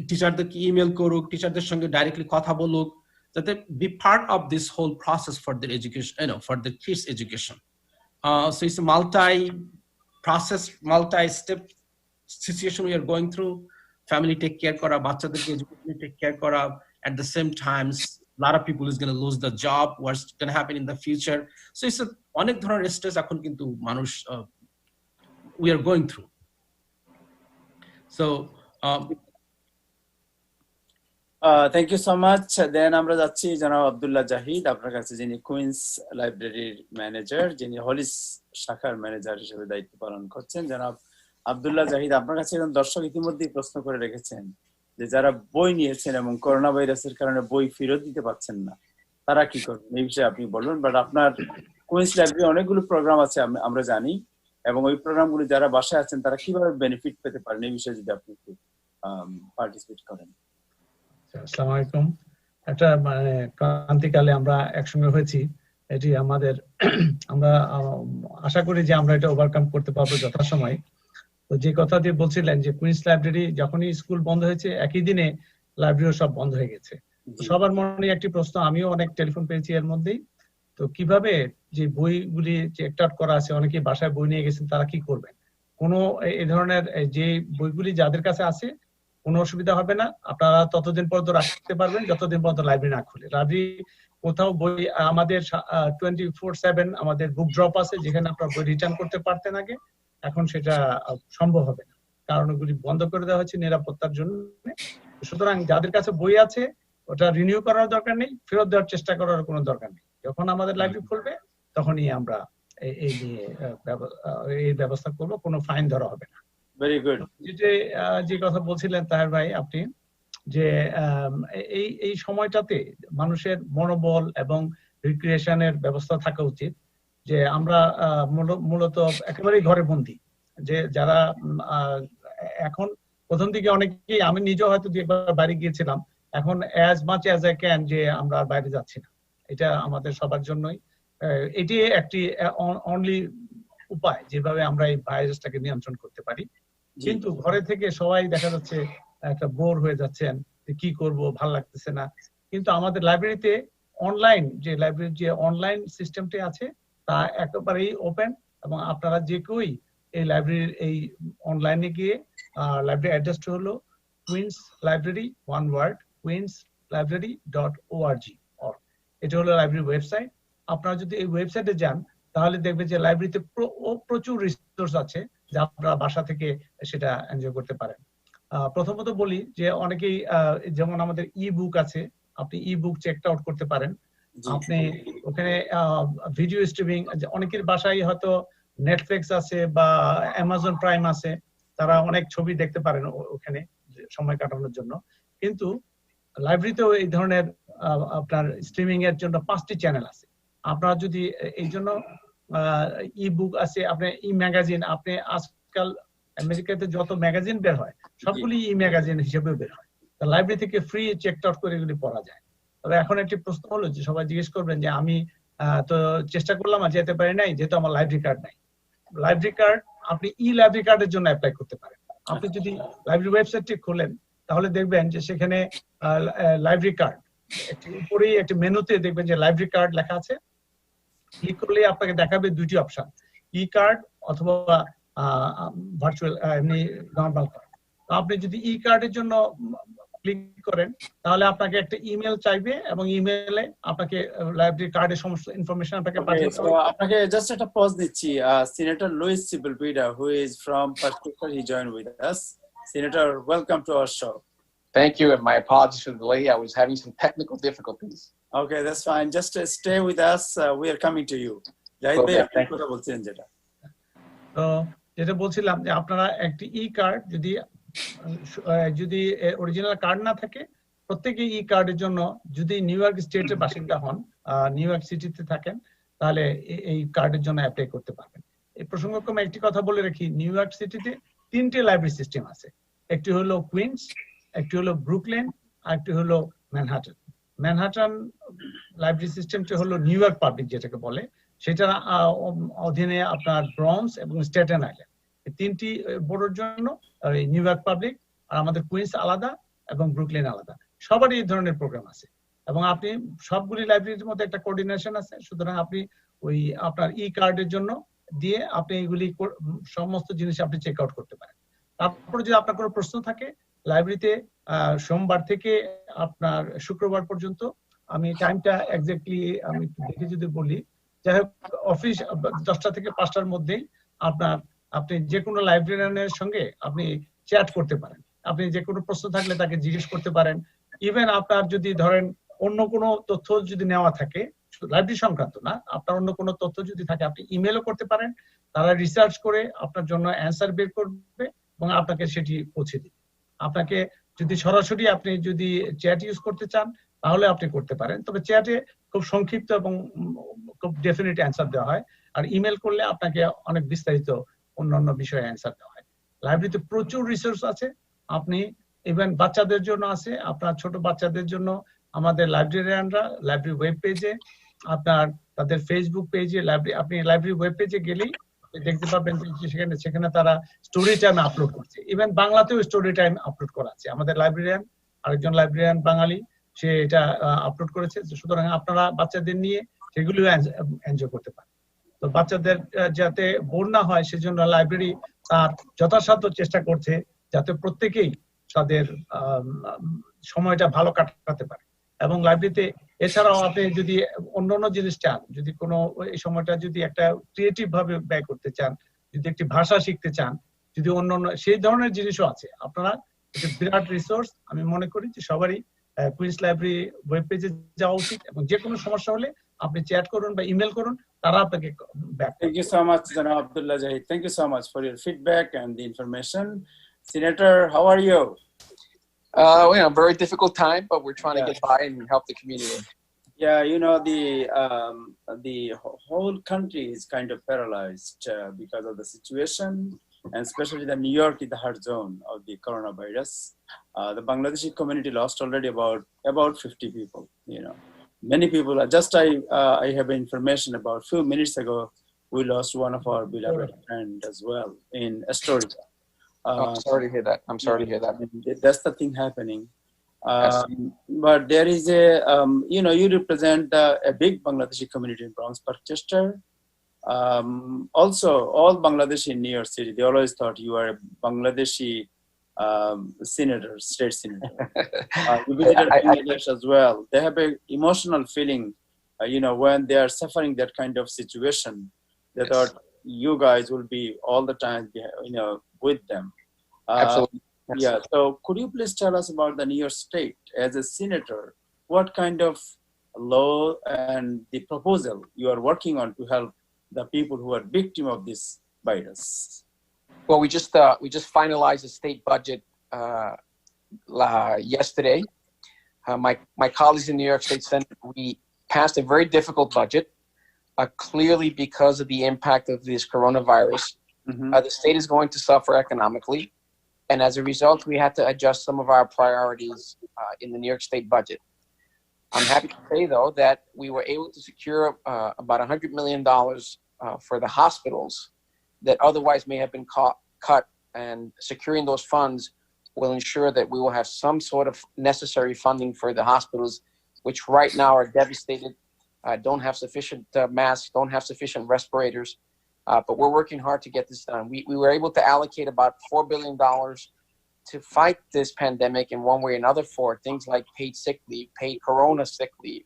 টিচারদেরকে ইমেল করুক, টিচারদের সঙ্গে ডাইরেক্টলি কথা বলুক, যাতে be part of this whole process for their education, for their kids education. So it's a multi-process, multi-step situation we are going through. Family take care kora, bachaderke education take care kora. At the same time, a lot of people is going to lose the job. What's going to happen in the future? So it's a onek dhoroner stress ekhon kintu manush we are going through. So thank you so much. Then আমরা যাচ্ছি জনাব আব্দুল্লাহ জাহিদ আপনার কাছে, যিনি কুইন্স লাইব্রেরির ম্যানেজার, যিনি হলিস শাখার ম্যানেজার হিসেবে দায়িত্ব পালন করছেন। জনাব আব্দুল্লাহ জাহিদ, আপনার কাছে একজন দর্শক ইতিমধ্যেই প্রশ্ন করে রেখেছেন যে যারা বই নিয়েছেন এবং করোনা ভাইরাসের কারণে বই ফেরত দিতে পারছেন না, তারা কি করবেন এই বিষয়ে আপনি বলুন। বাট আপনার কুইন্স লাইব্রেরি অনেকগুলো প্রোগ্রাম আছে আমরা জানি, এবং ওই প্রোগ্রামগুলো যারা বাসায় আছেন তারা কিভাবে বেনিফিট পেতে পারেন এই বিষয়ে যদি আপনি একটু পার্টিসিপেট করেন। আসসালামু আলাইকুম। একটা মানে ক্রান্তিকালে আমরা একসঙ্গে হয়েছি, এটি আমাদের আমরা আশা করি যে আমরা এটা ওভারকাম করতে পারবো যথাসময়ে। তো যে কথা দিয়ে বলছিলেন যে কুইন্স লাইব্রেরি যখনই স্কুল বন্ধ হয়েছে একই দিনে লাইব্রেরিও সব বন্ধ হয়ে গেছে। সবার মনে একটি প্রশ্ন, আমিও অনেক টেলিফোন পেয়েছি এর মধ্যেই, তো কিভাবে যে বইগুলি চেক আউট করা আছে, অনেকে বাসায় বই নিয়ে গেছেন, তারা কি করবেন? কোনো এই ধরনের যে বইগুলি যাদের কাছে আছে কোনো অসুবিধা হবে না, আপনারা ততদিন পর্যন্ত রাখতে পারবেন যতদিন পর্যন্ত লাইব্রেরি না খুলে। লাইব্রেরি কোথাও বই আমাদের 24/7 আমাদের বুক ড্রপ আছে, যেখানে আপনারা বই রিটার্ন করতে পারতেন আগে, এখন সেটা সম্ভব হবে না, কারণ ওগুলি বন্ধ করে দেওয়া হয়েছে নিরাপত্তার জন্য। সুতরাং যাদের কাছে বই আছে ওটা রিনিউ করার দরকার নেই, ফেরত দেওয়ার চেষ্টা করার কোনো দরকার নেই। যখন আমাদের লাইব্রেরি খুলবে তখনই আমরা এই নিয়ে এই ব্যবস্থা করবো, কোনো ফাইন ধরা হবে না। Very good. যে কথা বলছিলেন তাহের ভাই আপনি, যে এই সময়টাতে মানুষের মনোবল এবং রিক্রিয়েশনের ব্যবস্থা থাকা উচিত, যে আমরা মূলত একেবারেই ঘরে বন্দী, যে যারা এখন প্রথম দিকে অনেকেই, আমি নিজেও হয়তো 2-একবার বাইরে গিয়েছিলাম, এখন as much as I can যে আমরা বাইরে যাচ্ছি না, এটা আমাদের সবার জন্যই এটি একটি অনলি উপায় যেভাবে আমরা এই ভাইরাসটাকে নিয়ন্ত্রণ করতে পারি। কিন্তু ঘরে থেকে সবাই দেখা যাচ্ছে একটা বোর হয়ে যাচ্ছেন, কি করব, ভালো লাগতেছে না। কিন্তু আমাদের লাইব্রেরিতে যে অনলাইন সিস্টেমটি আছে তা একেবারেই ওপেন, এবং আপনারা যে কেউই এই লাইব্রেরির এই অনলাইনে গিয়ে লাইব্রেরি অ্যাড্রেসটি হলো queen's library, one word, queenslibrary.org। এটা হলো লাইব্রেরির ওয়েবসাইট। আপনারা যদি এই ওয়েবসাইটে যান তাহলে দেখবেন যে লাইব্রেরিতে প্রচুর রিসোর্স আছে, যে আপনারা বাসা থেকে সেটা এনজয় করতে পারেন। প্রথমত বলি যে অনেকেই যেমন আমাদের ই বুক আছে, আপনি ই বুক চেক আউট করতে পারেন। আপনি ওখানে ভিডিও স্ট্রিমিং, অনেকের বাসায় হয়তো নেটফ্লিক্স আছে বা অ্যামাজন প্রাইম আছে, তারা অনেক ছবি দেখতে পারেন ওখানে সময় কাটানোর জন্য। কিন্তু লাইব্রেরিতেও এই ধরনের আপনার স্ট্রিমিং এর জন্য 5টি চ্যানেল আছে। আপনারা যদি এই জন্য ই বুক আছে, আপনি ই ম্যাগাজিন, আপনি আজকাল আমেরিকাতে যত ম্যাগাজিন বের হয় সবগুলি ই ম্যাগাজিন হিসেবে বের হয়, লাইব্রেরি থেকে ফ্রি চেক আউট করে এগুলি পড়া যায়। তবে এখন একটি প্রশ্ন হলো যে সবাই জিজ্ঞেস করবেন যে আমি তো চেষ্টা করলাম আর যেতে পারি নাই যেহেতু আমার লাইব্রেরি কার্ড নাই। লাইব্রেরি কার্ড আপনি ই লাইব্রেরি কার্ডের জন্য অ্যাপ্লাই করতে পারেন। আপনি যদি লাইব্রেরি ওয়েবসাইটটি খোলেন তাহলে দেখবেন যে সেখানে লাইব্রেরি কার্ড একটি উপরেই একটি মেনুতে দেখবেন যে লাইব্রেরি কার্ড লেখা আছে। ক্লিক করলে আপনাকে দেখাবে দুইটি অপশন, ই কার্ড অথবা ভার্চুয়াল এমনি নরমাল কার্ড। আপনি যদি ই কার্ডের জন্য ক্লিক করেন তাহলে আপনাকে একটা ইমেল চাইবে এবং ইমেলে আপনাকে লাইব্রেরি কার্ডের সমস্ত ইনফরমেশন আপনাকে পাঠিয়ে দেবে। আপনাকে জাস্ট একটা পজ দিচ্ছি। Senator Luis Sepulveda, who is from Pakistan, he joined with us. Senator, welcome to our show. Thank you, and my apologies for the delay. I was having some technical difficulties. Okay, that's fine. Just stay with us. We are coming to you. Okay, thank you. কথা বলছেন যেটা। তো যেটা বলছিলাম যে আপনারা একটি ই কার্ড যদি অরিজিনাল কার্ড না থাকে, প্রত্যেকে ই কার্ডের জন্য যদি নিউ ইয়র্ক স্টেটের বাসিন্দা হন, নিউ ইয়র্ক সিটিতে থাকেন, তাহলে এই কার্ডের জন্য অ্যাপ্লাই করতে পারবেন। এই প্রসঙ্গক্রমে একটি কথা বলে রাখি, নিউ ইয়র্ক সিটিতে 3টে লাইব্রেরি সিস্টেম আছে। একটি হলো কুইন্স, একটি হলো ব্রুকলেন, আর একটি হলো ম্যানহাটন। ম্যানহাটন লাইব্রেরি সিস্টেমটি হলো নিউ ইয়র্ক পাবলিক যেটাকে বলে, সেটার অধীনে আপনার ব্রঞ্জ এবং স্ট্যাটেন আইল্যান্ড, এই 3টি বোর্ডের জন্য নিউ ইয়র্ক পাবলিক, আর আমাদের কুইন্স আলাদা এবং ব্রুকলেন আলাদা। সবারই এই ধরনের প্রোগ্রাম আছে এবং আপনি সবগুলি লাইব্রেরির মধ্যে একটা কোঅর্ডিনেশন আছে। সুতরাং আপনি ওই আপনার ই কার্ডের জন্য দিয়ে আপনি এগুলি সমস্ত জিনিস আপনি চেক আউট করতে পারেন। তারপরে যদি আপনার কোনো প্রশ্ন থাকে, লাইব্রেরিতে সোমবার থেকে আপনার শুক্রবার পর্যন্ত, আমি টাইমটা এক্স্যাক্টলি আমি দেখে যদি বলি, যাই হোক অফিস 10টা থেকে 5টার মধ্যেই আপনি যে কোনো লাইব্রেরিয়ানের সঙ্গে আপনি চ্যাট করতে পারেন। আপনি যে কোনো প্রশ্ন থাকলে তাকে জিজ্ঞেস করতে পারেন। ইভেন আপনার যদি ধরেন অন্য কোনো তথ্য যদি নেওয়া থাকে, লাইব্রেরি সংক্রান্ত না, আপনার অন্য কোনো তথ্য যদি থাকে আপনি ইমেলও করতে পারেন। তারা রিসার্চ করে আপনার জন্য অ্যান্সার বের করবে এবং আপনাকে সেটি পৌঁছে দিবে। আপনাকে যদি সরাসরি আপনি যদি চ্যাট ইউজ করতে চান তাহলে আপনি করতে পারেন, তবে চ্যাটে খুব সংক্ষিপ্ত এবং খুব ডেফিনিট অ্যান্সার দেওয়া হয়, আর ইমেল করলে আপনাকে অনেক বিস্তারিত অন্যান্য বিষয়ে অ্যান্সার দেওয়া হয়। লাইব্রেরিতে প্রচুর রিসোর্স আছে, আপনি ইভেন বাচ্চাদের জন্য আছে। আপনার ছোট বাচ্চাদের জন্য আমাদের লাইব্রেরিয়ানরা লাইব্রেরি ওয়েব পেজে, আপনার তাদের ফেসবুক পেজে, আপনি লাইব্রেরি ওয়েব পেজে গেলেই দেখতে পাবেন যে সেখানে তারা স্টোরি টাইম আপলোড করছে। ইভেন বাংলাতেও স্টোরি টাইম আপলোড করা আছে। আমাদের লাইব্রেরিয়ান, আরেকজন লাইব্রেরিয়ান বাঙালি, সে এটা আপলোড করেছে। সুতরাং আপনারা বাচ্চাদের নিয়ে সেগুলিও এনজয় করতে পারেন। তো বাচ্চাদের যাতে বোর না হয় সেজন্য লাইব্রেরি তার যথাসাধ্য চেষ্টা করছে যাতে প্রত্যেকেই তাদের সময়টা ভালো কাটাতে পারে। এবং লাইব্রেরিতে এছাড়াও আপনি যদি অন্যান্য জিনিস চান, যদি কোনো এই সময়টা যদি একটা ক্রিয়েটিভ ভাবে ব্যয় করতে চান, যদি একটি ভাষা শিখতে চান, যদি অন্যান্য সেই ধরনের জিনিসও আছে, আপনারা একটা বিরাট রিসোর্স। আমি মনে করি যে সবারই কুইন্স লাইব্রেরি ওয়েব পেজে যাওয়া উচিত এবং যে কোনো সমস্যা হলে আপনি চ্যাট করুন বা ইমেল করুন, তারা আপনাকে back. Thank you so much, Janab Abdullah Jahid. Thank you so much for your feedback and the information. Senator, how are you? Very difficult time, but we're trying to get by and help the community. Yeah, you know, the whole country is kind of paralyzed because of the situation, and especially the New York is the hard zone of the coronavirus. The Bangladeshi community lost already about 50 people. You know, many people. I have information about a few minutes ago. We lost one of our beloved friends as well in Astoria. I'm sorry to hear that. I'm sorry to hear that. That's the thing happening. But there is you represent a big Bangladeshi community in Bronx Parkchester. Also, all Bangladeshi in New York City, they always thought you are a Bangladeshi senator, state senator. You visited Bangladesh as well. They have an emotional feeling, when they are suffering that kind of situation. They thought you guys will be all the time, with them. Absolutely. Yeah. So could you please tell us about the New York State as a senator? What kind of law and the proposal you are working on to help the people who are victim of this virus? Well, we just finalized the state budget yesterday. My colleagues in New York State Senate, we passed a very difficult budget, clearly because of the impact of this coronavirus. Mm-hmm. The state is going to suffer economically. And as a result, we had to adjust some of our priorities in the New York State budget. I'm happy to say, though, that we were able to secure about $100 million for the hospitals that otherwise may have been cut, and securing those funds will ensure that we will have some sort of necessary funding for the hospitals, which right now are devastated, don't have sufficient masks, don't have sufficient respirators. But we're working hard to get this done. We were able to allocate about $4 billion to fight this pandemic in one way or another for things like paid sick leave, paid corona sick leave,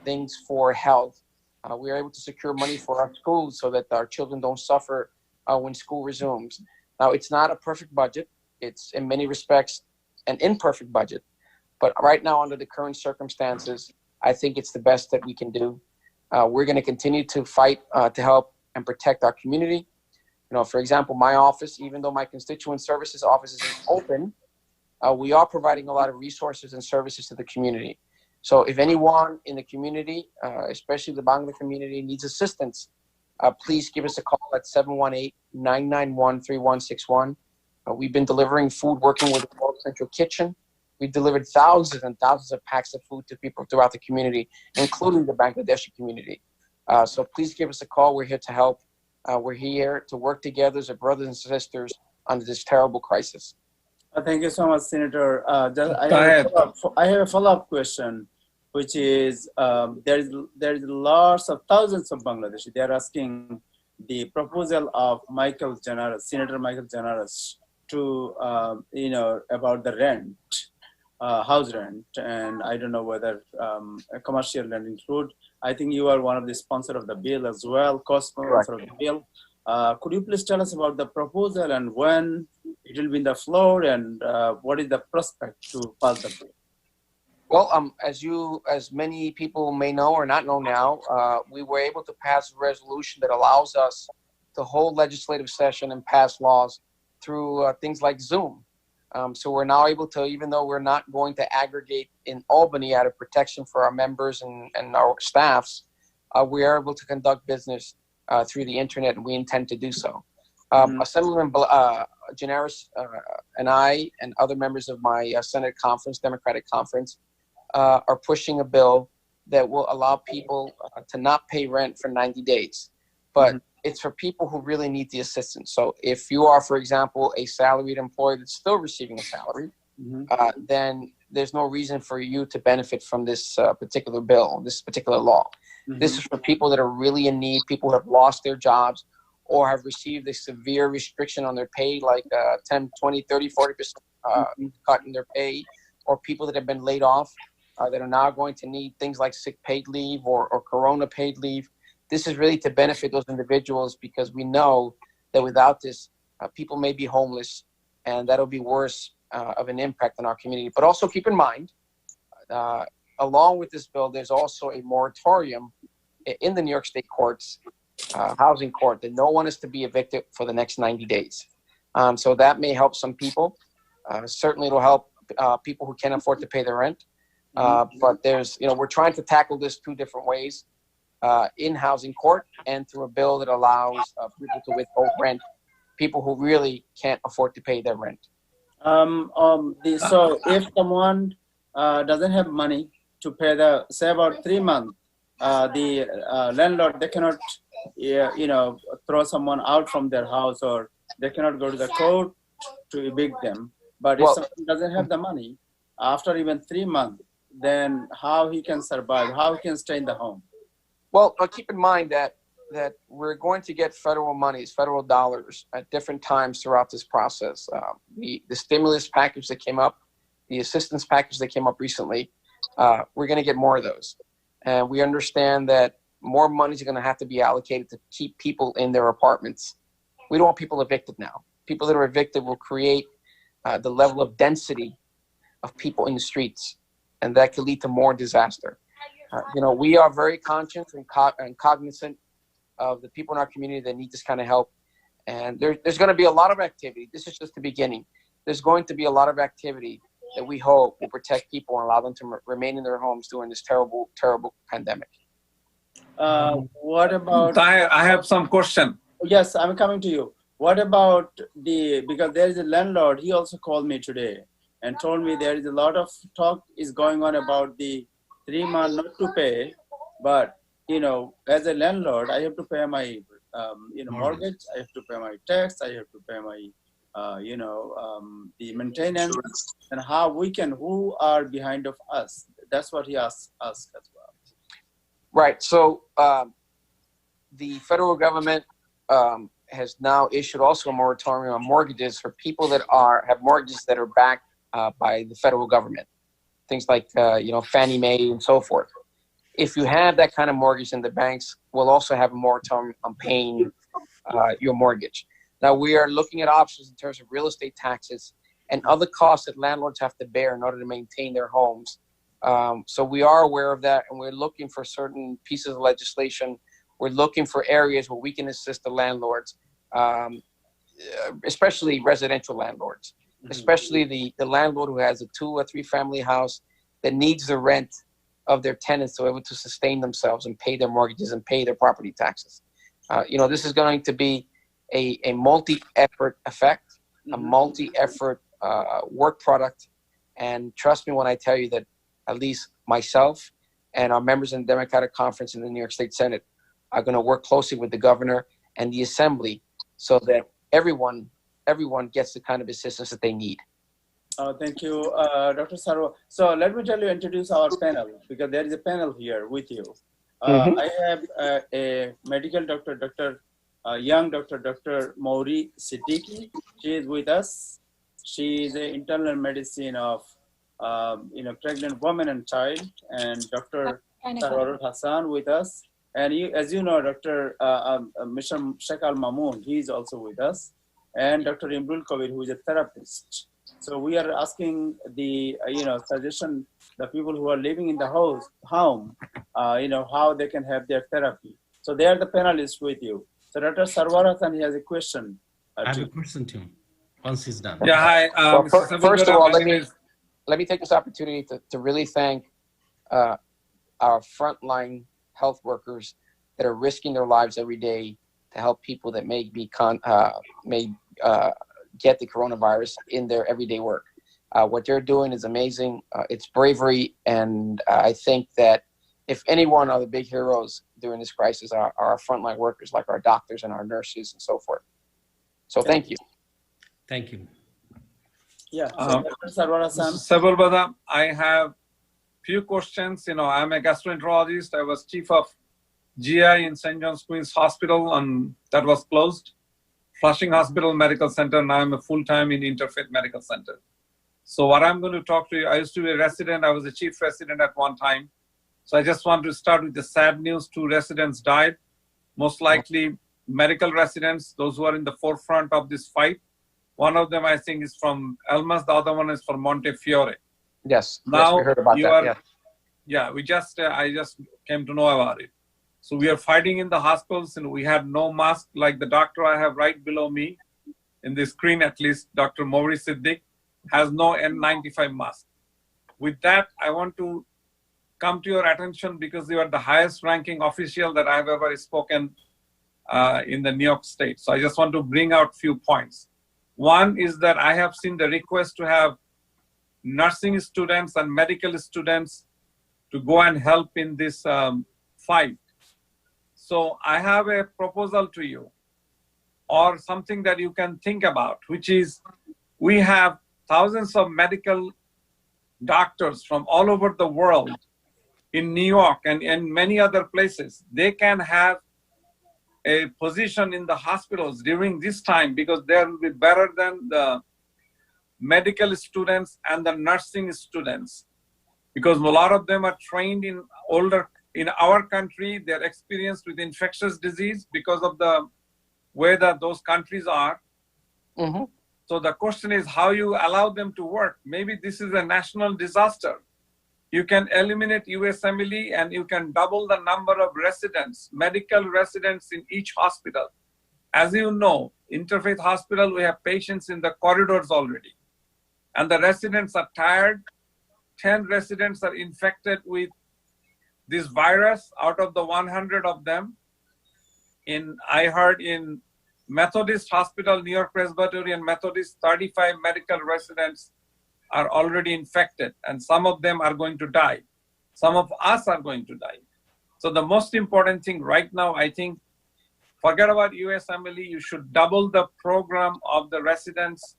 things for health. We were able to secure money for our schools so that our children don't suffer when school resumes. Now, it's not a perfect budget. It's in many respects an imperfect budget. But right now, under the current circumstances, I think it's the best that we can do. We're going to continue to fight to help and protect our community. For example, my office, even though my constituent services office isn't open, we are providing a lot of resources and services to the community. So if anyone in the community, especially the Bangla community, needs assistance, please give us a call at 718-991-3161. We've been delivering food, working with the World Central Kitchen. We've delivered thousands and thousands of packs of food to people throughout the community, including the Bangladeshi community. So please give us a call. We're here to help. We're here to work together as brothers and sisters under this terrible crisis. Thank you so much, Senator. I have a follow-up question, which is there's lots of thousands of Bangladeshi. They're asking the proposal of Senator Michael Janaras to about the rent, house rent, and I don't know whether a commercial rent include. I think you are one of the sponsors of the bill as well, co-sponsor of the bill. Could you please tell us about the proposal and when it will be in the floor, and what is the prospect to pass the bill? Well, as many people may know or not know now, we were able to pass a resolution that allows us to hold legislative session and pass laws through things like Zoom. So we're now able to, even though we're not going to aggregate in Albany out of protection for our members and our staffs, we are able to conduct business through the internet, and we intend to do so. Assemblyman Janaras and I and other members of my Senate conference, Democratic conference, are pushing a bill that will allow people to not pay rent for 90 days. But it's for people who really need the assistance. So if you are, for example, a salaried employee that's still receiving a salary, then there's no reason for you to benefit from this particular bill, this particular law. This is for people that are really in need, people who have lost their jobs or have received a severe restriction on their pay, like 10, 20, 30, 40% cut in their pay, or people that have been laid off that are now going to need things like sick paid leave or corona paid leave. This is really to benefit those individuals, because we know that without this, people may be homeless, and that'll be worse of an impact on our community. But also keep in mind, along with this bill, there's also a moratorium in the New York State courts, housing court, that no one is to be evicted for the next 90 days. So that may help some people. Certainly it'll help people who can't afford to pay their rent. But there's, we're trying to tackle this two different ways. In housing court and through a bill that allows people to withhold rent, people who really can't afford to pay their rent. So if someone doesn't have money to pay say about 3 months, the landlord, they cannot, throw someone out from their house, or they cannot go to the court to evict them. But if someone doesn't have the money, after even 3 months, then how he can survive, how he can stay in the home? Well, keep in mind that we're going to get federal monies, federal dollars at different times throughout this process. The stimulus package that came up, the assistance package that came up recently, we're going to get more of those. And we understand that more money is going to have to be allocated to keep people in their apartments. We don't want people evicted now. People that are evicted will create the level of density of people in the streets, and that could lead to more disaster. We are very conscious and cognizant of the people in our community that need this kind of help. And there's going to be a lot of activity. This is just the beginning. There's going to be a lot of activity that we hope will protect people and allow them to remain in their homes during this terrible, terrible pandemic. What about... I have some question. Yes, I'm coming to you. What about because there is a landlord, he also called me today and told me there is a lot of talk is going on about the 3 months not to pay, but, as a landlord, I have to pay my, mortgage, I have to pay my tax, I have to pay my, the maintenance, and who are behind of us? That's what he asked us as well. Right. So the federal government has now issued also a moratorium on mortgages for people that have mortgages that are backed by the federal government. Things like, Fannie Mae and so forth. If you have that kind of mortgage, then the banks will also have a moratorium on paying your mortgage. Now, we are looking at options in terms of real estate taxes and other costs that landlords have to bear in order to maintain their homes. So we are aware of that, and we're looking for certain pieces of legislation. We're looking for areas where we can assist the landlords, especially residential landlords, especially the landlord who has a 2 or 3 family house that needs the rent of their tenants to be able to sustain themselves and pay their mortgages and pay their property taxes. This is going to be a multi-effort effect, a multi-effort work product. And trust me when I tell you that at least myself and our members in the Democratic Conference in the New York State Senate are going to work closely with the governor and the assembly so that everyone gets the kind of assistance that they need. Thank you, Dr. Sarwar. So let me introduce our panel, because there is a panel here with you. I have a medical doctor, young doctor, Dr. Mouri Siddiqui. She is with us. She is an internal medicine of pregnant woman and child, and Dr. Sarwar Hassan with us. And as you know, Dr. Mr. Sheikh Al Mamoon, he is also with us, and Dr. Imrul Kabir, who is a therapist. So we are asking the suggestion, the people who are living in the home, how they can have their therapy. So they are the panelists with you. So Dr. Sarwar Hassan, he has a question. I have a question to him once he's done. Yeah, hi. Well, first of all, let me take this opportunity to really thank our frontline health workers that are risking their lives every day to help people that may get the coronavirus in their everyday work. What they're doing is amazing. It's bravery, and I think that if anyone are the big heroes during this crisis are our frontline workers, like our doctors and our nurses and so forth. So thank you. Thank you. Yeah. Sabal Bada, I have few questions. I'm a gastroenterologist. I was chief of GI in St. John's Queen's Hospital, and that was closed. Flushing Hospital Medical Center. Now I'm a full-time in Interfaith Medical Center. So what I'm going to talk to you, I used to be a resident. I was a chief resident at one time. So I just want to start with the sad news. 2 residents died. Most likely medical residents, those who are in the forefront of this fight. One of them, I think, is from Elmas. The other one is from Montefiore. Yes. Now we heard about that. Yeah, I just came to know about it. So we are fighting in the hospitals, and we had no mask. Like the doctor I have right below me, in the screen at least, Dr. Mouri Siddiqui, has no N95 mask. With that, I want to come to your attention because you are the highest ranking official that I've ever spoken in the New York State. So I just want to bring out a few points. One is that I have seen the request to have nursing students and medical students to go and help in this fight. So I have a proposal to you, or something that you can think about, which is we have thousands of medical doctors from all over the world in New York and in many other places. They can have a position in the hospitals during this time because they will be better than the medical students and the nursing students, because a lot of them are trained in older in our country, they're experienced with infectious disease because of the way that those countries are. Mm-hmm. So the question is how you allow them to work. Maybe this is a national disaster. You can eliminate USMLE and you can double the number of residents, medical residents in each hospital. As you know, Interfaith Hospital, we have patients in the corridors already. And the residents are tired. 10 residents are infected with this virus out of the 100 of them. I heard in Methodist Hospital, New York Presbyterian Methodist, 35 medical residents are already infected, and some of them are going to die. Some of us are going to die. So the most important thing right now, I think, forget about USMLE, you should double the program of the residents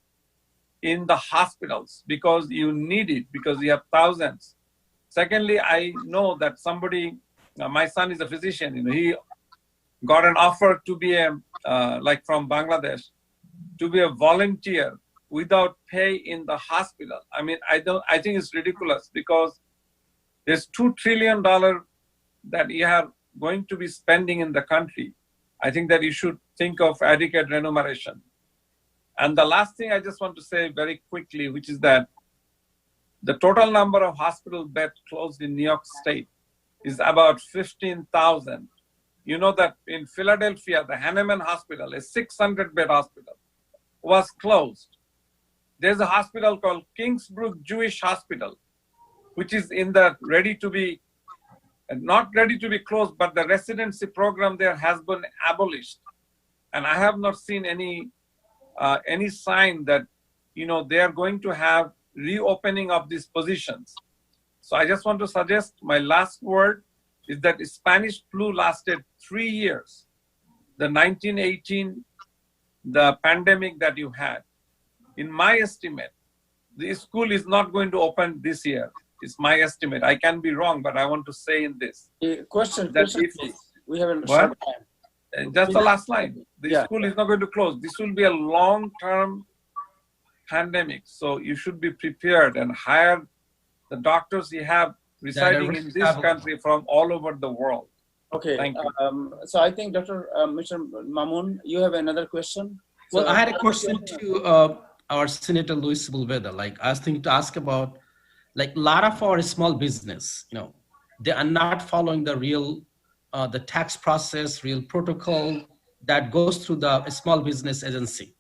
in the hospitals because you need it, because you have thousands. Secondly, I know that somebody, my son is a physician, he got an offer to be like from Bangladesh, to be a volunteer without pay in the hospital. I mean, I think it's ridiculous because there's $2 trillion that you are going to be spending in the country. I think that you should think of adequate remuneration. And the last thing I just want to say very quickly, which is that the total number of hospital beds closed in New York State is about 15,000. You know that in Philadelphia, the Hahnemann Hospital, a 600-bed hospital, was closed. There's a hospital called Kingsbrook Jewish Hospital, which is in the not ready to be closed, but the residency program there has been abolished. And I have not seen any sign that, they are going to have reopening of these positions. So I just want to suggest my last word is that Spanish flu lasted 3 years. The 1918, the pandemic that you had. In my estimate, the school is not going to open this year. It's my estimate. I can be wrong, but I want to say in this. Question, please. We have a short time. Just the last line. The school is not going to close. This will be a long-term pandemic. So you should be prepared and hire the doctors you have residing in this country from all over the world. Okay. Thank you. So I think Mr. Mamoon, you have another question? Well, I had a question to our Senator Luis Sepulveda. I was thinking to ask about, a lot of our small business, they are not following the real, the tax process, real protocol that goes through the small business agency.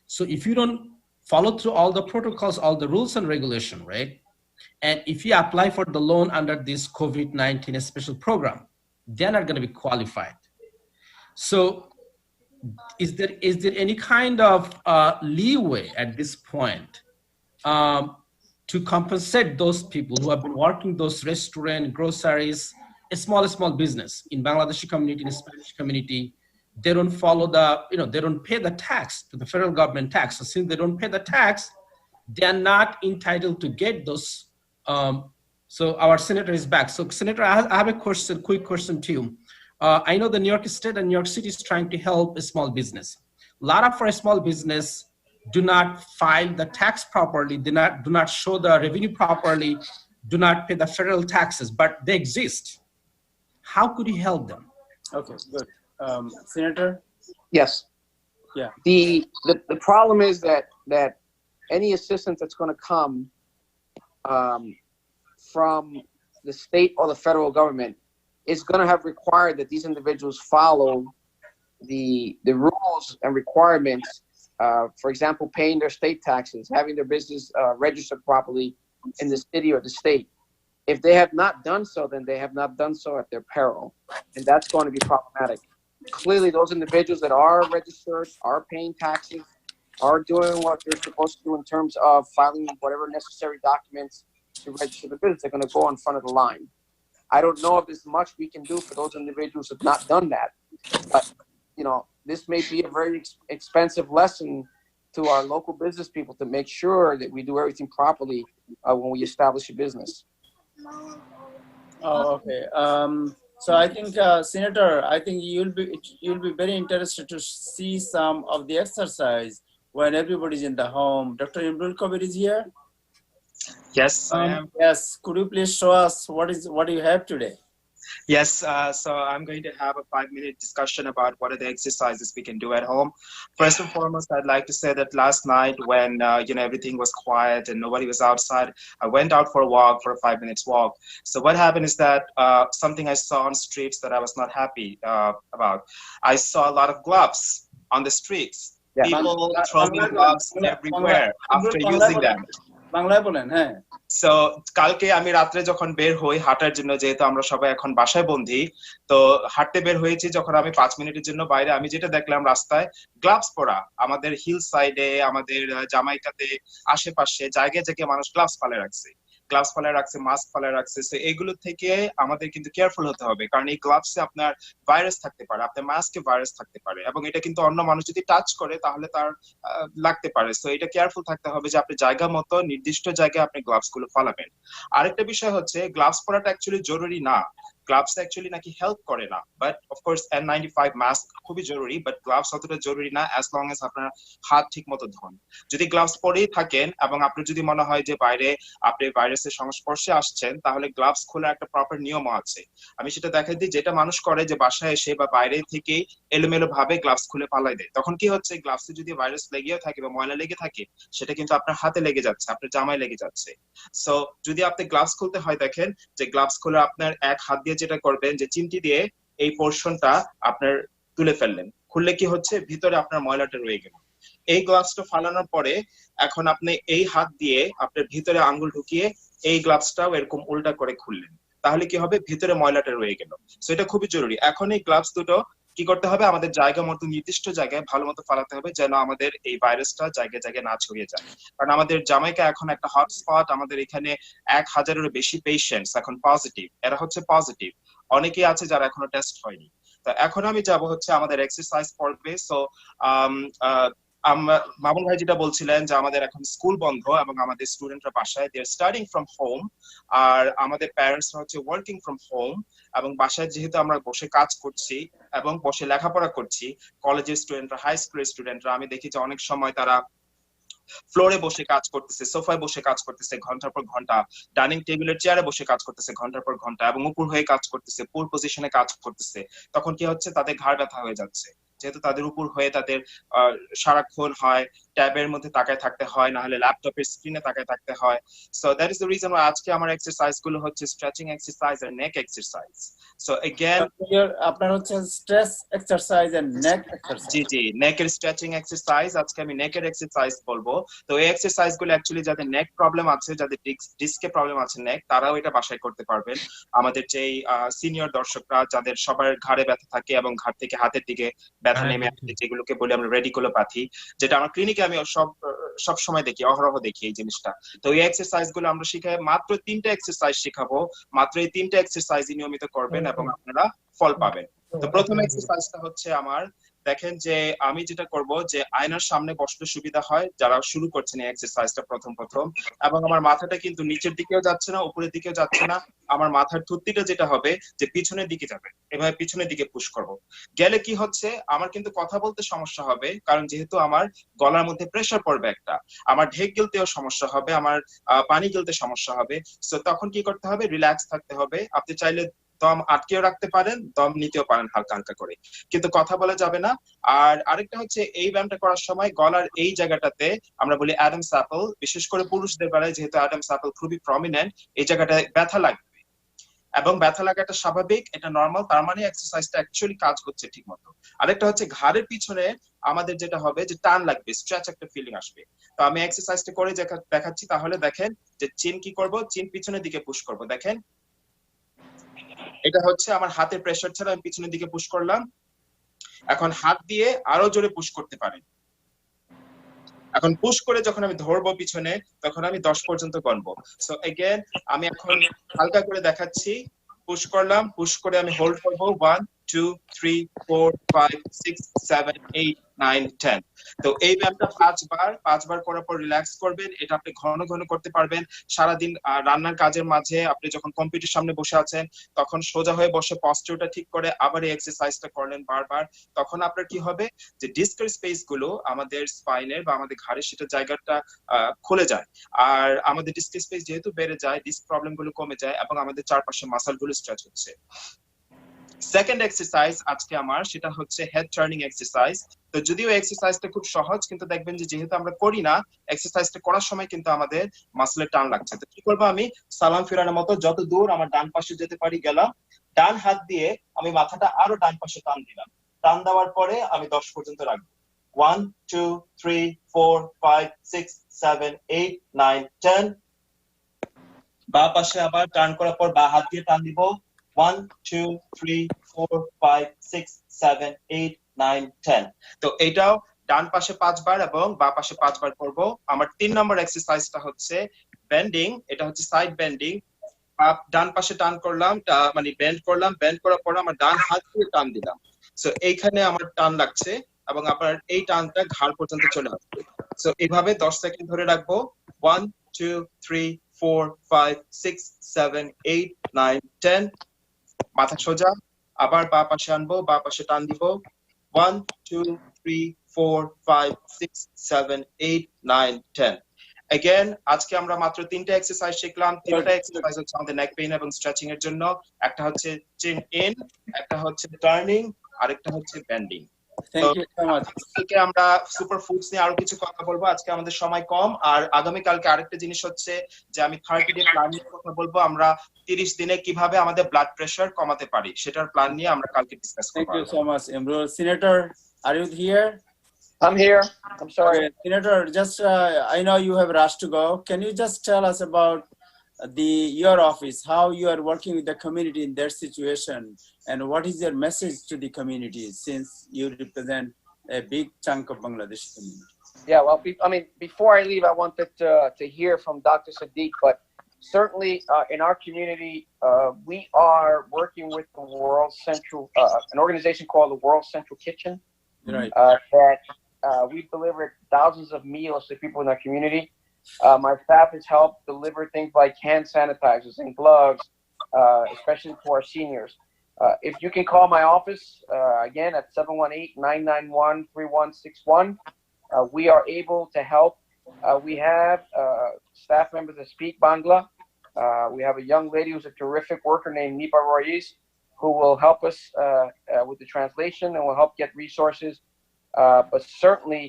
So if you don't follow through all the protocols, all the rules and regulation, right? And if you apply for the loan under this COVID-19 special program, they're not going to be qualified. So is there any kind of leeway at this point to compensate those people who have been working those restaurant, groceries, a small business in Bangladeshi community, in the Spanish community? They don't follow they don't pay the tax to the federal government tax. So since they don't pay the tax, they are not entitled to get those. So our senator is back. So Senator, I have a quick question to you. I know the New York State and New York City is trying to help a small business. A lot of our small business do not file the tax properly, do not show the revenue properly, do not pay the federal taxes, but they exist. How could you help them? Okay, good. Senator? Yes. Yeah. The problem is that any assistance that's going to come from the state or the federal government is going to have required that these individuals follow the rules and requirements. For example, paying their state taxes, having their business registered properly in the city or the state. If they have not done so, then they have not done so at their peril, and that's going to be problematic. Clearly, those individuals that are registered, are paying taxes, are doing what they're supposed to do in terms of filing whatever necessary documents to register the business, they're going to go in front of the line. I don't know if there's much we can do for those individuals who have not done that, but this may be a very expensive lesson to our local business people to make sure that we do everything properly when we establish a business. Oh, okay. So I think, Senator, I think you'll be very interested to see some of the exercise when everybody's in the home. Dr. Imrul Kabir is here. Yes, I am. Yes. Could you please show us what you have today? Yes, so I'm going to have a 5-minute discussion about what are the exercises we can do at home. First and foremost, I'd like to say that last night when everything was quiet and nobody was outside, I went out for a walk, for a 5 minutes walk. So what happened is that something I saw on streets that I was not happy about. I saw a lot of gloves on the streets. Yeah. People throwing gloves everywhere after using them. বাংলায় বলেন হ্যাঁ সো কালকে আমি রাত্রে যখন বের হই হাঁটার জন্য, যেহেতু আমরা সবাই এখন বাসায় বন্দী, তো হাঁটতে বের হয়েছি যখন আমি 5 মিনিটের জন্য বাইরে, আমি যেটা দেখলাম রাস্তায় গ্লাভস পরা, আমাদের হিল সাইডে, আমাদের জামাইকাতে, আশেপাশে জায়গায় জায়গায় মানুষ গ্লাভস ফালে রাখছে, মাস্ক ফালে রাখছে। তো এগুলো থেকে আমাদের কিন্তু কেয়ারফুল হতে হবে, কারণ এই গ্লাভসে আপনার ভাইরাস থাকতে পারে, আপনার মাস্কে ভাইরাস থাকতে পারে, এবং এটা কিন্তু অন্য মানুষ যদি টাচ করে তাহলে তার লাগতে পারে। তো এটা কেয়ারফুল থাকতে হবে যে আপনি জায়গা মতো নির্দিষ্ট জায়গায় আপনি গ্লাভস গুলো ফালাবেন। আরেকটা বিষয় হচ্ছে গ্লাভস পরাটা অ্যাকচুয়ালি জরুরি না, গ্লাভস অ্যাকচুয়ালি নাকি হেল্প করে না, বাট অফকোর্স N95 মাস্ক খুবই জরুরি, বাট গ্লাভস অতটা জরুরি না অ্যাজ লং এজ আপনার হাত ঠিক মতো ধোন। যদি গ্লাভস পরেই থাকেন এবং আপনার যদি মনে হয় যে বাইরে আপনি ভাইরাসের সংস্পর্শে আসছেন, তাহলে গ্লাভস খোলার একটা প্রপার নিয়ম আছে। আমি সেটা দেখাই দিই, যেটা মানুষ করে যে বাসায় এসে বা বাইরে থেকে এলোমেলো ভাবে গ্লাভস খুলে পালাই দেয়, তখন কি হচ্ছে গ্লাভসে যদি ভাইরাস লেগেও থাকে বা ময়লা লেগে থাকে, সেটা কিন্তু আপনার হাতে লেগে যাচ্ছে, আপনার জামায় লেগে যাচ্ছে। সো যদি আপনি গ্লাভস খুলতে হয়, দেখেন যে গ্লাভস খুলে আপনার এক হাত দিয়ে যেটা করবেন যে চিমটি দিয়ে এই পোর্শনটা আপনার তুলে ফেললেন, খুললে কি হচ্ছে ভিতরে আপনার ময়লাটা রয়ে গেল। এই গ্লাভসটা ফালানোর পরে এখন আপনি এই হাত দিয়ে আপনার ভিতরে আঙ্গুল ঢুকিয়ে এই গ্লাভসটাও এরকম উল্টা করে খুললেন, তাহলে কি হবে ভিতরে ময়লাটা রয়ে গেল। সো এটা খুবই জরুরি। এখন এই গ্লাভস দুটো কি করতে হবে, আমাদের জায়গা মতো নির্দিষ্ট জায়গায় ভালো মতো ফালাতে হবে, যেন আমাদের এই ভাইরাসটা জায়গায় জায়গায় না ছড়িয়ে যায়। কারণ আমাদের জামাইকা এখন একটা হটস্পট, আমাদের এখানে 1000-এরও বেশি পেশেন্টস এখন পজিটিভ, এরা হচ্ছে পজিটিভ, অনেকেই আছে যারা এখনো টেস্ট হয়নি। তো এখন আমি যাব হচ্ছে আমাদের এক্সারসাইজ পর্বে। সো মামুন ভাই যেটা বলছিলেন যে আমাদের এখন স্কুল বন্ধ এবং আমাদের স্টুডেন্টরা বাসায়, দে আর স্টাডিং ফ্রম হোম, আর আমাদের প্যারেন্টসরা হচ্ছে ওয়ার্কিং ফ্রম হোম, এবং বাসায় যেহেতু আমরা বসে কাজ করছি এবং বসে লেখাপড়া করছি, কলেজের স্টুডেন্টরা, হাই স্কুলের স্টুডেন্টরা, আমি দেখি যে অনেক সময় তারা ফ্লোরে বসে কাজ করতেছে, সোফায় বসে কাজ করতেছে ঘন্টার পর ঘন্টা, ডাইনিং টেবিলের চেয়ারে বসে কাজ করতেছে ঘন্টার পর ঘন্টা, এবং উপর হয়ে কাজ করতেছে, পুল পজিশনে কাজ করতেছে। তখন কি হচ্ছে, তাদের ঘাড় ব্যথা হয়ে যাচ্ছে, যেহেতু তাদের উপর হয়ে তাদের সারাক্ষণ হয় ট্যাবের মধ্যে তাকায় থাকতে হয়, না হলে ল্যাপটপের স্ক্রিনে তাকায় থাকতে হয়। So that is the reason why আজকে আমার এক্সারসাইজ গুলো হচ্ছে স্ট্রেচিং এক্সারসাইজ আর নেক এক্সারসাইজ। সো এগেইন আপনার হচ্ছে stress exercise and neck exercise. জি, নেকের স্ট্রেচিং এক্সারসাইজ, আজকে আমি নেকের এক্সারসাইজ বলবো। তো এই এক্সারসাইজ গুলো অ্যাকচুয়ালি যাদের নেক প্রবলেম আছে, যাদের ডিস্কে প্রবলেম আছে নেক, তারাও এটা বাসায় করতে পারবেন। আমাদের যেই সিনিয়র দর্শকরা, যাদের সবার ঘাড়ে ব্যথা থাকে এবং ঘাড় থেকে হাতের দিকে ব্যথা নেমে আসে, যেগুলোকে বলি আমরা রেডিকুলোপ্যাথি, যেটা আমার ক্লিনিকে আমি সব সময় দেখি, অহরহ দেখি এই জিনিসটা। তো এই এক্সারসাইজ গুলো আমরা শিখাই, মাত্র 3টা এক্সারসাইজ শিখাবো, মাত্র এই 3টা এক্সারসাইজ নিয়মিত করবেন এবং আপনারা ফল পাবেন। তো প্রথম এক্সারসাইজটা হচ্ছে আমার, দেখেন যে আমি যেটা করব যে আয়নার সামনে বসলে সুবিধা হয় যারা শুরু করছেন এই এক্সারসাইজটা প্রথম, এবং আমার মাথাটা কিন্তু নিচের দিকেও যাচ্ছে না, উপরের দিকেও যাচ্ছে না, আমার মাথার থুতনিটা যেটা হবে যে পিছনের দিকে যাবে, এভাবে পিছনের দিকে পুশ করব। গেলে কি হচ্ছে, আমার কিন্তু কথা বলতে সমস্যা হবে, কারণ যেহেতু আমার গলার মধ্যে প্রেসার পড়বে একটা, আমার ঢেক গিলতেও সমস্যা হবে, আমার পানি গিলতে সমস্যা হবে। সো তখন কি করতে হবে, রিল্যাক্স থাকতে হবে। আপনি চাইলে দম আটকেও রাখতে পারেন, দম নিতেও পারেন হালকা হালকা করে, কিন্তু কথা বলা যাবে না। আর আরেকটা হচ্ছে, এই ব্যায়ামটা করার সময় গলার এই জায়গাটাতে আমরা বলি অ্যাডামস অ্যাপল, বিশেষ করে পুরুষদের বেলায় যেহেতু অ্যাডামস অ্যাপল খুবই প্রমিনেন্ট, এই জায়গাটায় ব্যথা লাগবে, এবং ব্যথা লাগাটা স্বাভাবিক, এটা নর্মাল, তার মানে এক্সারসাইজটা অ্যাকচুয়ালি কাজ করছে ঠিক মতো। আরেকটা হচ্ছে ঘাড়ের পিছনে আমাদের যেটা হবে যে টান লাগবে, স্ট্রেচ একটা ফিলিং আসবে। তো আমি এক্সারসাইজটা করে দেখাচ্ছি, তাহলে দেখেন যে চিন কি করব, চিন পিছনের দিকে পুশ করব। দেখেন এটা হচ্ছে আমার হাতের প্রেসার ছাড়া আমি পিছনের দিকে পুশ করলাম। এখন হাত দিয়ে আরো জোরে পুশ করতে পারেন। এখন পুশ করে যখন আমি ধরবো পিছনে, তখন আমি 10 পর্যন্ত গণবো। সো এগেইন আমি এখন হালকা করে দেখাচ্ছি, পুশ করলাম, পুশ করে আমি হোল্ড করবো 1 2, 3, 4, 5, 6, 7, 8, 9, 10. তো এই ব্যায়ামটা পাঁচবার করার পর রিল্যাক্স করবেন। এটা আপনি ঘন ঘন করতে পারবেন। সারাদিন রান্নার কাজের মাঝে আপনি যখন কম্পিউটার সামনে বসে আছেন তখন সোজা হয়ে বসে পশ্চারটা ঠিক করে আবার এই এক্সারসাইজটা করলেন বারবার। তখন আপনার কি হবে যে ডিস্কের স্পেস গুলো আমাদের স্পাইনের বা আমাদের ঘাড়ের সেটা জায়গাটা খুলে যায়। আর আমাদের ডিস্ক স্পেস যেহেতু বেড়ে যায়, ডিস্ক প্রবলেম গুলো কমে যায় এবং আমাদের চারপাশে মাসল গুলো স্ট্রেচ হচ্ছে। সেকেন্ড এক্সারসাইজ আজকে আমার সেটা হচ্ছে হেড টার্নিং এক্সারসাইজ। তো যদিও এক্সারসাইজটা খুব সহজ, কিন্তু দেখবেন যে যেহেতু আমরা করি না, এক্সারসাইজটা করার সময় কিন্তু আমাদের মাসলে টান লাগছে। তো কি করবো, আমি সালাম ফিরানোর মতো যত দূর আমার ডান পাশে যেতে পারি গেলাম, ডান হাত দিয়ে আমি মাথাটা আরো ডান পাশে টান দিলাম। টান দেওয়ার পরে আমি 10 পর্যন্ত রাখবো। 1, 2, 3, 4, 5, 6, 7, 8, 9, 10। বা পাশে আবার টার্ন করার পর বা হাত দিয়ে টান দিব। 1, 2, 3, 4, 5, 6, 7, 8, 9, 10। তো এটাও ডান পাশে 5 বার এবং বা পাশে 5 বার করব। আমার 3 নম্বর এক্সারসাইজটা হচ্ছে বেন্ডিং। এটা হচ্ছে সাইড বেন্ডিং। ডান পাশে টান করলাম, মানে বেন্ড করলাম, বেন্ড করার পর আমার ডান হাত দিয়ে টান দিলাম। সো এইখানে আমার টান লাগছে এবং আপনার এই টানটা ঘাড় পর্যন্ত চলে আসবে। সো এইভাবে 10 সেকেন্ড ধরে রাখবো। 1, 2, 3, 4, 5, 6, 7, 8, 9, 10। মাথা সোজা, আবার বা পাশে আনবো, বা পাশে টান দিব। 1, 2, 3, 4, 5, 6, 7, 8, 9, 10। Again, আজকে আমরা মাত্র 3টা এক্সারসাইজ শিখলাম। 3টা এক্সারসাইজ হচ্ছে আমাদের নেক পেইন এবং স্ট্রেচিং এর জন্য। একটা হচ্ছে চিন ইন, একটা হচ্ছে টার্নিং, আরেকটা হচ্ছে bending. Thank you so much. আজকে আমরা সুপার ফুডস নিয়ে আরো কিছু কথা বলবো। আজকে আমাদের সময় কম। আর আগামী কালকে আরেকটা জিনিস হচ্ছে যে আমি 30 ডে প্ল্যান নিয়ে কথা বলবো। আমরা 30 দিনে কিভাবে আমাদের ব্লাড প্রেশার কমাতে পারি সেটার প্ল্যান নিয়ে আমরা কালকে ডিসকাস করব। Thank you so much, Imrul. Senator, are you here? I'm here. I'm sorry. Okay, Senator, just I know you have rushed to go. Can you just tell us about your office, how you are working with the community in their situation, and what is your message to the community since you represent a big chunk of Bangladesh community? Yeah, well, I mean, before I leave, I wanted to hear from Dr. Siddique, but certainly in our community, we are working with the World Central, an organization called the World Central Kitchen. Right. That we've delivered thousands of meals to people in our community. My staff has helped deliver things like hand sanitizers and gloves, especially to our seniors. If you can call my office, again, at 718-991-3161, we are able to help. We have staff members that speak Bangla. We have a young lady who's a terrific worker named Nipa Ruiz, who will help us with the translation and will help get resources. But certainly,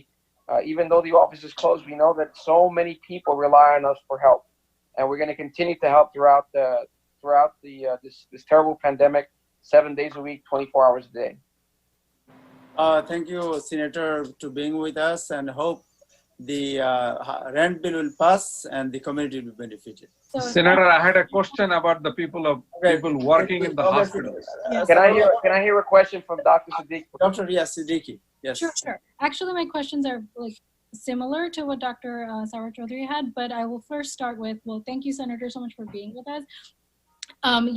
even though the office is closed, we know that so many people rely on us for help, and we're going to continue to help throughout this terrible pandemic, 7 days a week, 24 hours a day. Thank you, Senator, to being with us, and hope the rent bill will pass and the community will be benefited. So, Senator, I had a question about the people working in the hospitals. Yes. Can I hear a question from Dr. Siddique? Dr. Siddiqui. Yes. Sure. Actually, my questions are like similar to what Dr. Sarwar Chaudhary had, but I will first start with, well, thank you, Senator, so much for being with us.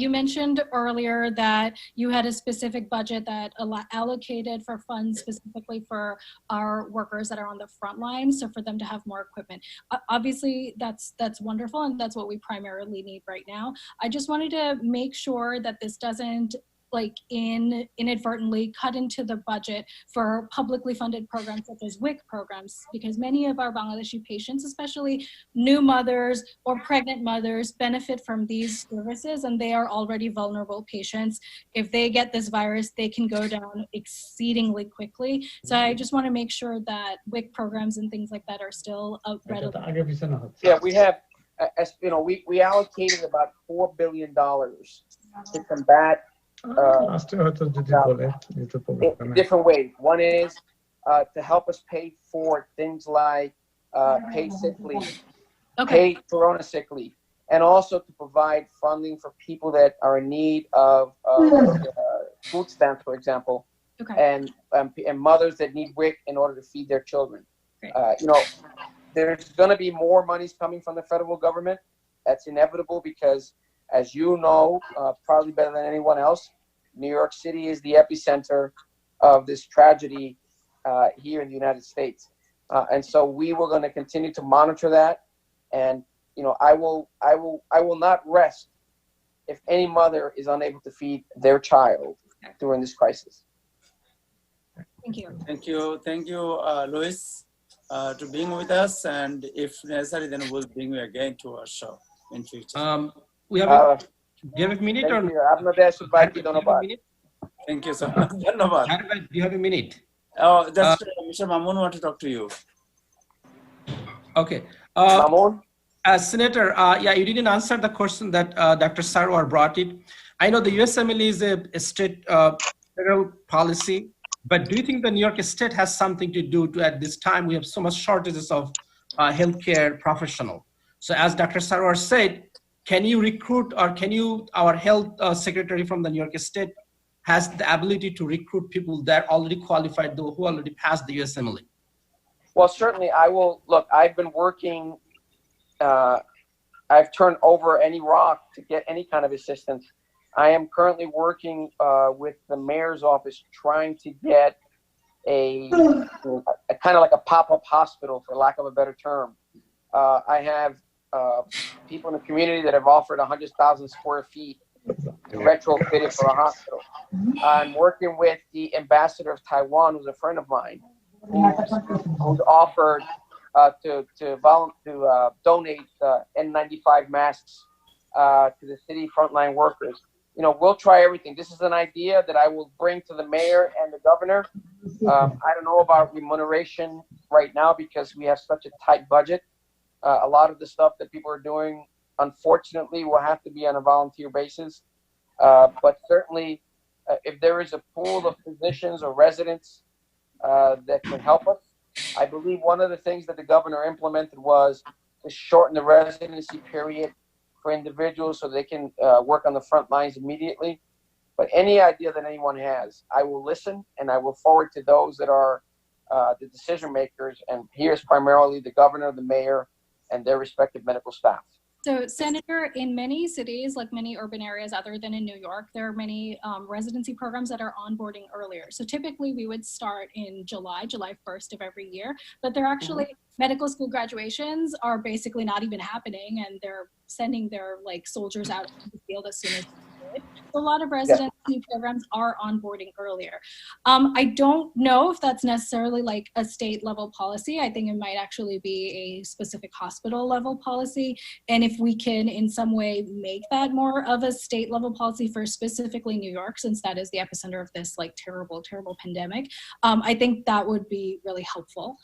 You mentioned earlier that you had a specific budget that allocated for funds specifically for our workers that are on the front lines, so for them to have more equipment. Obviously, that's wonderful, and that's what we primarily need right now. I just wanted to make sure that this doesn't inadvertently cut into the budget for publicly funded programs such as WIC programs, because many of our Bangladeshi patients, especially new mothers or pregnant mothers, benefit from these services, and they are already vulnerable patients. If they get this virus, they can go down exceedingly quickly. So I just want to make sure that WIC programs and things like that are still relevant. Yeah, we have, as you know, we allocated about $4 billion to combat different ways. One is to help us pay for things like paid sick leave, paid corona sick leave, and also to provide funding for people that are in need of food stamps, for example, and mothers that need WIC in order to feed their children. You know, there's going to be more monies coming from the federal government. That's inevitable because, as you know, probably better than anyone else, New York City is the epicenter of this tragedy here in the United States. And so we were going to continue to monitor that. And, you know, I will not rest if any mother is unable to feed their child during this crisis. Thank you. Thank you. Thank you, Luis, to being with us. And if necessary, then we'll bring you again to our show in future. We have do you have a minute or Thank you. Thank you so much. do you have a minute? Oh, that's Mr. Mamoon want to talk to you. Okay. Mamoon? Senator, yeah, you didn't answer the question that Dr. Sarwar brought it. I know the USMLE is a state federal policy, but do you think the New York State has something to do to, at this time, we have so much shortages of healthcare professional. So as Dr. Sarwar said, can you recruit, or can you, our health secretary from the New York State has the ability to recruit people that already qualified, who already passed the USMLE? Well, certainly I will. Look, I've been working, I've turned over any rock to get any kind of assistance. I am currently working with the mayor's office trying to get a kind of like a pop-up hospital, for lack of a better term. I have people in the community that have offered 100,000 square feet to retrofit it for a hospital. I'm working with the ambassador of Taiwan, who's a friend of mine, who's offered to donate N95 masks to the city frontline workers. You know, we'll try everything. This is an idea that I will bring to the mayor and the governor. I don't know about remuneration right now because we have such a tight budget. A lot of the stuff that people are doing, unfortunately, will have to be on a volunteer basis. But certainly, if there is a pool of physicians or residents that can help us, I believe one of the things that the governor implemented was to shorten the residency period for individuals so they can work on the front lines immediately. But any idea that anyone has, I will listen and I will forward to those that are the decision makers. And here's primarily the governor, the mayor, and their respective medical staff. So, Senator, in many cities, like many urban areas other than in New York, there are many residency programs that are onboarding earlier. So typically we would start in July 1st of every year, but they're actually medical school graduations are basically not even happening, and they're sending their like soldiers out to the field as soon as they could. So a lot of residency programs are onboarding earlier. I don't know if that's necessarily like a state level policy. I think it might actually be a specific hospital level policy. And if we can in some way make that more of a state level policy for specifically New York, since that is the epicenter of this like terrible, terrible pandemic, I think that would be really helpful.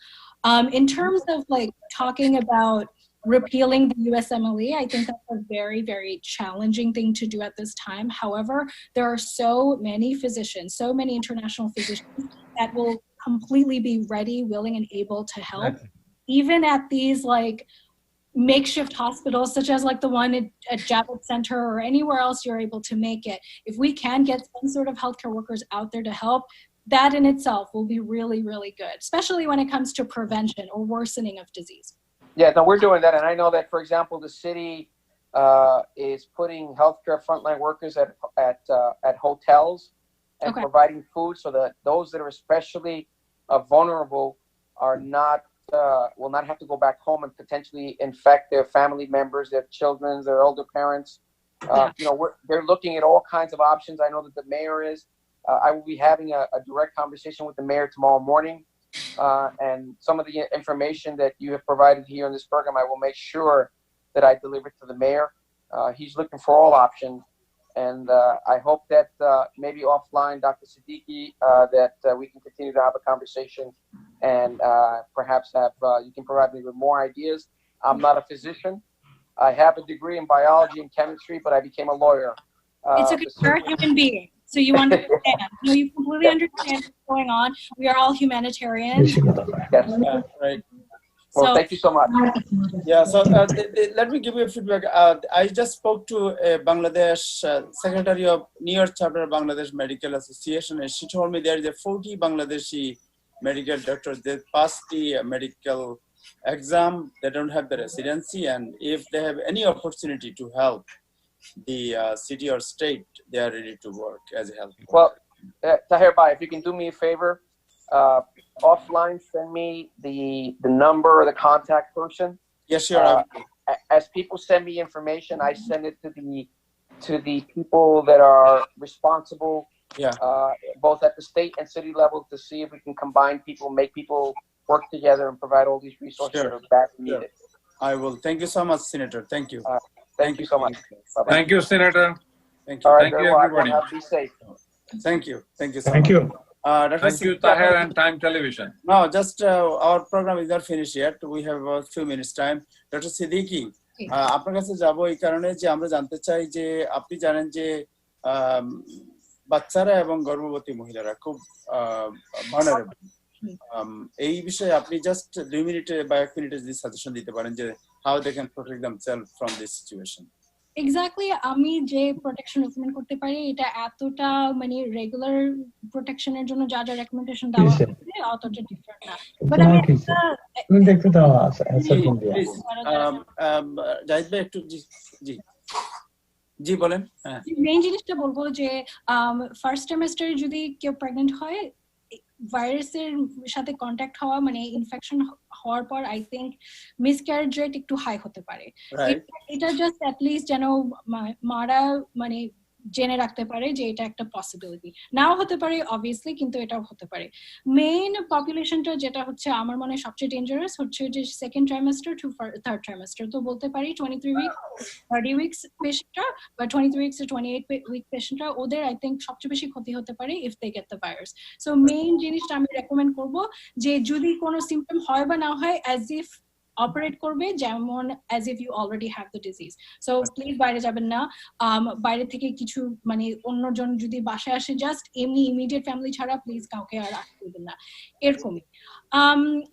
In terms of like talking about repealing the USMLE, I think that's a very, very challenging thing to do at this time. However, there are so many physicians, so many international physicians that will completely be ready, willing, and able to help, even at these like makeshift hospitals, such as like the one at Javits Center or anywhere else you're able to make it. If we can get some sort of healthcare workers out there to help, that in itself will be really, really good, especially when it comes to prevention or worsening of disease. Yeah, no, we're doing that. And I know that, for example, the city is putting healthcare frontline workers at hotels and providing food so that those that are especially vulnerable are not will not have to go back home and potentially infect their family members, their children, their older parents. You know, they're looking at all kinds of options. I know that the mayor is. I will be having a direct conversation with the mayor tomorrow morning. And some of the information that you have provided here in this program, I will make sure that I deliver to the mayor. He's looking for all options. And I hope that maybe offline, Dr. Siddiqui, that we can continue to have a conversation and perhaps have you can provide me with more ideas. I'm not a physician. I have a degree in biology and chemistry, but I became a lawyer. It's okay, you're a human being. So you understand. No, you completely understand what's going on. We are all humanitarians. Yes. Right. Well, thank you so much. Yeah, so let me give you a feedback. I just spoke to a Bangladesh Secretary of New York Chapter of Bangladesh Medical Association, and she told me there is a 40 Bangladeshi medical doctors that passed the medical exam. They don't have the residency, and if they have any opportunity to help the city or state, they are ready to work as a help. Well, Tahir Bhai, if you can do me a favor, offline, send me the number or the contact person. Yes, sure. As people send me information, I send it to the people that are responsible, both at the state and city level, to see if we can combine people, make people work together, and provide all these resources that are badly needed. I will. Thank you so much, Senator. Thank you. Thank you so much. Bye-bye. Thank you, Senator. Thank you. All right, Thank you, very well. everybody. Be safe. Thank you. Thank you so Thank much. you. Thank you, Tahir and Time Television. No, just our program is not finished yet. We have a few minutes time. Dr. Siddiqui, আপনার কাছে যাব এই কারণে যে আমরা জানতে চাই যে আপনি জানেন যে বাচ্চারা এবং গর্ভবতী মহিলারা খুব ভালনারেবল। এই বিষয়ে আপনি জাস্ট 2 মিনিটে বা 1 মিনিটে যদি সাজেশন দিতে পারেন যে how they can protect themselves from this situation. Exactly, আমি যে প্রোটেকশন রেকমেন্ড করতে পারি এটা এতটা মানে রেগুলার প্রোটেকশনের জন্য যা যা রেকমেন্ডেশন দেওয়া হচ্ছে অতটা ডিফারেন্ট না। বাট আমি দেখতে দাও আনসার কোন দিয়া জাহিদ ভাই একটু জি বলেন। মেইন জিনিসটা বলবো যে ফার্স্ট সেমেস্টারে যদি কেউ প্রেগন্যান্ট হয়, ভাইরাসের সাথে কন্ট্যাক্ট হওয়া মানে ইনফেকশন হওয়ার পর আই থিংক মিসক্যারেজ রেট একটু হাই হতে পারে। এটা জাস্ট অ্যাটলিস্ট যেন মারা মানে জেনে রাখতে পারে যে এটা একটা পসিবিলিটি, নাও হতে পারে অবভিয়াসলি, কিন্তু এটাও হতে পারে। মেইন পপুলেশনটা যেটা হচ্ছে আমার মনে হয় সবচেয়ে ডেঞ্জারাস হচ্ছে যে second trimester to third trimester. তো বলতে পারি 23 উইক 30 উইকস পেশেন্টরা বা 23 উইকস টু 28 উইক পেশেন্টরা, ওদের আই থিংক সবচেয়ে বেশি ক্ষতি হতে পারে if they get the virus. So main জিনিসটা আমি রেকমেন্ড করব যে যদি কোনো সিম্পটম হয় বা না হয় অ্যাজ ইফ অপারেট করবে যেমন as if you already have the disease. So please বাইরে যাবেন না, বাইরে থেকে কিছু মানে অন্যজন যদি বাসায় আসে জাস্ট এমনি ইমিডিয়েট ফ্যামিলি ছাড়া প্লিজ কাউকে আর আসবেন না, এরকমই।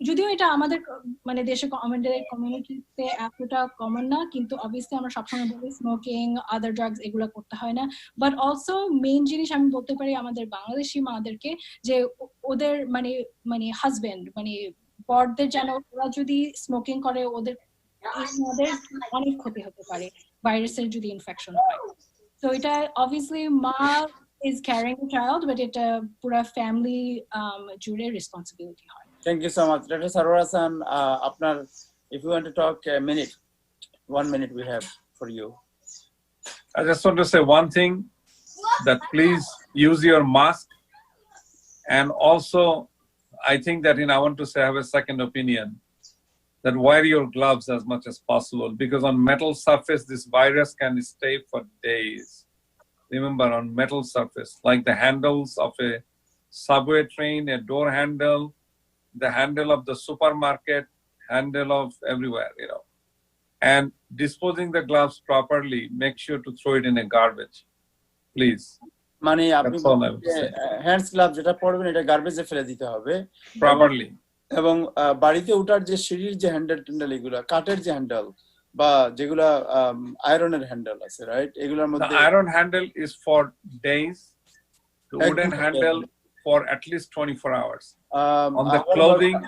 যদিও এটা আমাদের মানে দেশে আমাদের কমিউনিটিতে এতটা কমন না, কিন্তু অবভিয়াসলি আমরা সবসময় বলি স্মোকিং, আদার ড্রাগস এগুলো করতে হয় না। বাট অলসো মেইন জিনিস আমি বলতে পারি আমাদের বাংলাদেশি মাদেরকে যে ওদের মানে মানে হাজবেন্ড মানে বরদের যেন ওরা যদি স্মোকিং করে ওদের অনেক ক্ষতি হতে পারে ভাইরাসের যদি ইনফেকশন হয়। তো এটা অবভিয়াসলি মা is carrying a child, but এটা পুরো ফ্যামিলি জুড়ে রেসপন্সিবিলিটি হয়। Thank you so much. Doctor Sarwar Hasan, আপনার if you want to talk a minute, 1 minute we have for you. I just want to say one thing, that please use your mask, and also I think that I want to say I have a second opinion, that wear your gloves as much as possible, because on metal surface this virus can stay for days. Remember, on metal surface, like the handles of a subway train, a door handle, the handle of the supermarket, handle of everywhere, you know. And disposing the gloves properly, make sure to throw it in a garbage, please. মানে আপনি হ্যান্ডস গ্লাভ যেটা পরবেন এটা গার্বেজে ফেলে দিতে হবে প্রপারলি। এবং বাড়িতে ওঠার যে সিঁড়ির যে হ্যান্ডেল ট্যান্ডেল এগুলা কাঠের যে হ্যান্ডেল বা যেগুলা আয়রনের হ্যান্ডেল আছে, রাইট, এগুলোর মধ্যে iron handle is for days, the wooden handle for at least 24 hours, on the clothing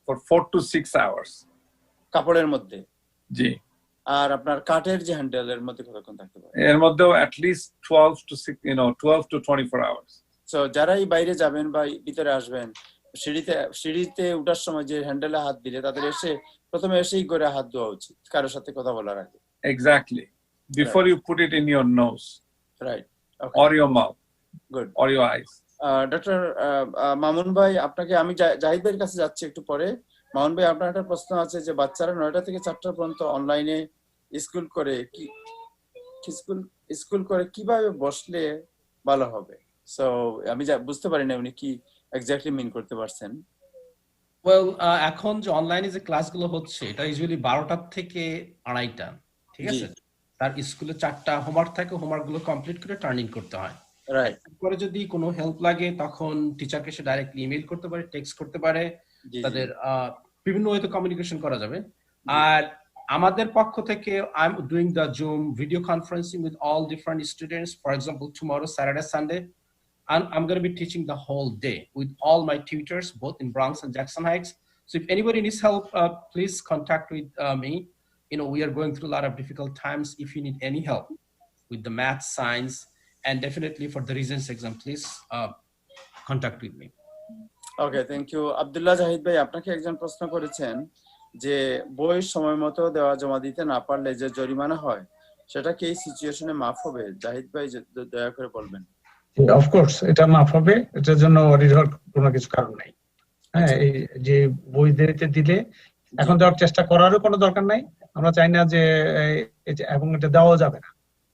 for 4 to 6 hours কাপড়ের মধ্যে। জি। আর আপনার কাঠের যে হ্যান্ডেল এর মধ্যে কতক্ষণ থাকতে পারে? এর মধ্যে at least 12 to 24 hours. So যারাই বাইরে যাবেন বা ভিতরে আসবেন, সিঁড়িতে উঠার সময় যে হ্যান্ডেলে হাত দিলে তাদের প্রথমে এসেই করে হাত ধোয়া উচিত কারোর সাথে কথা বলার আগে। Exactly. Before you put it in your nose. Right. Okay. Or your mouth. Good. Or your eyes. Doctor Mamun ভাই, আপনাকে আমি জাহিদ ভাইয়ের কাছে যাচ্ছি একটু পরে। মামুন ভাই, আপনার একটা প্রশ্ন আছে যে বাচ্চারা 9টা থেকে 4টা পর্যন্ত অনলাইনে স্কুল করে কিভাবে বসলে ভালো হবে? সো আমি বুঝতে পারি না উনি কি এক্স্যাক্টলি মিন করতে পারছেন। ওয়েল, এখন যে অনলাইনে যে ক্লাসগুলো হচ্ছে এটা ইউজুয়ালি 12টা থেকে 2:30, ঠিক আছে? তার স্কুলে 4টা হোমওয়ার্ক থাকে, হোমওয়ার্ক গুলো কমপ্লিট করে টার্নিং করতে হয়, রাইট? পরে যদি কোনো হেল্প লাগে তখন টিচারকে সে ডাইরেক্টলি ইমেল করতে পারে, টেক্সট করতে পারে, তাদের বিভিন্ন ওয়েতে কমিউনিকেশন করা যাবে। আর আমাদের পক্ষ থেকে I am doing the zoom video conferencing with all different students. For example, tomorrow, Saturday, Sunday, and I'm going to be teaching the whole day with all my tutors, both in Bronx and Jackson Heights. So if anybody needs help, please contact with me. You know, we are going through a lot of difficult times. If you need any help, with the math, science, and definitely for the Regents exam, please contact with me. Okay, thank you. Abdullah Zahid ভাই, আপনাকে একজন প্রশ্ন করেছেন যে বই সময় মতো দেওয়া জমা দিতে না পারলে যে জরিমানা হয় সেটা কি এই সিচুয়েশনে মাফ হবে? জাহিদ ভাই দয়া করে বলবেন। অফকোর্স এটা মাফ হবে, এটার জন্য অডিট হওয়ার কোনো কিছু কারণ নাই। হ্যাঁ, এই যে বই দেরিতে দিলে এখন দেওয়ার চেষ্টা করারও কোনো দরকার নাই। আমরা চাই না যে এবং এটা দেওয়া যাবে না।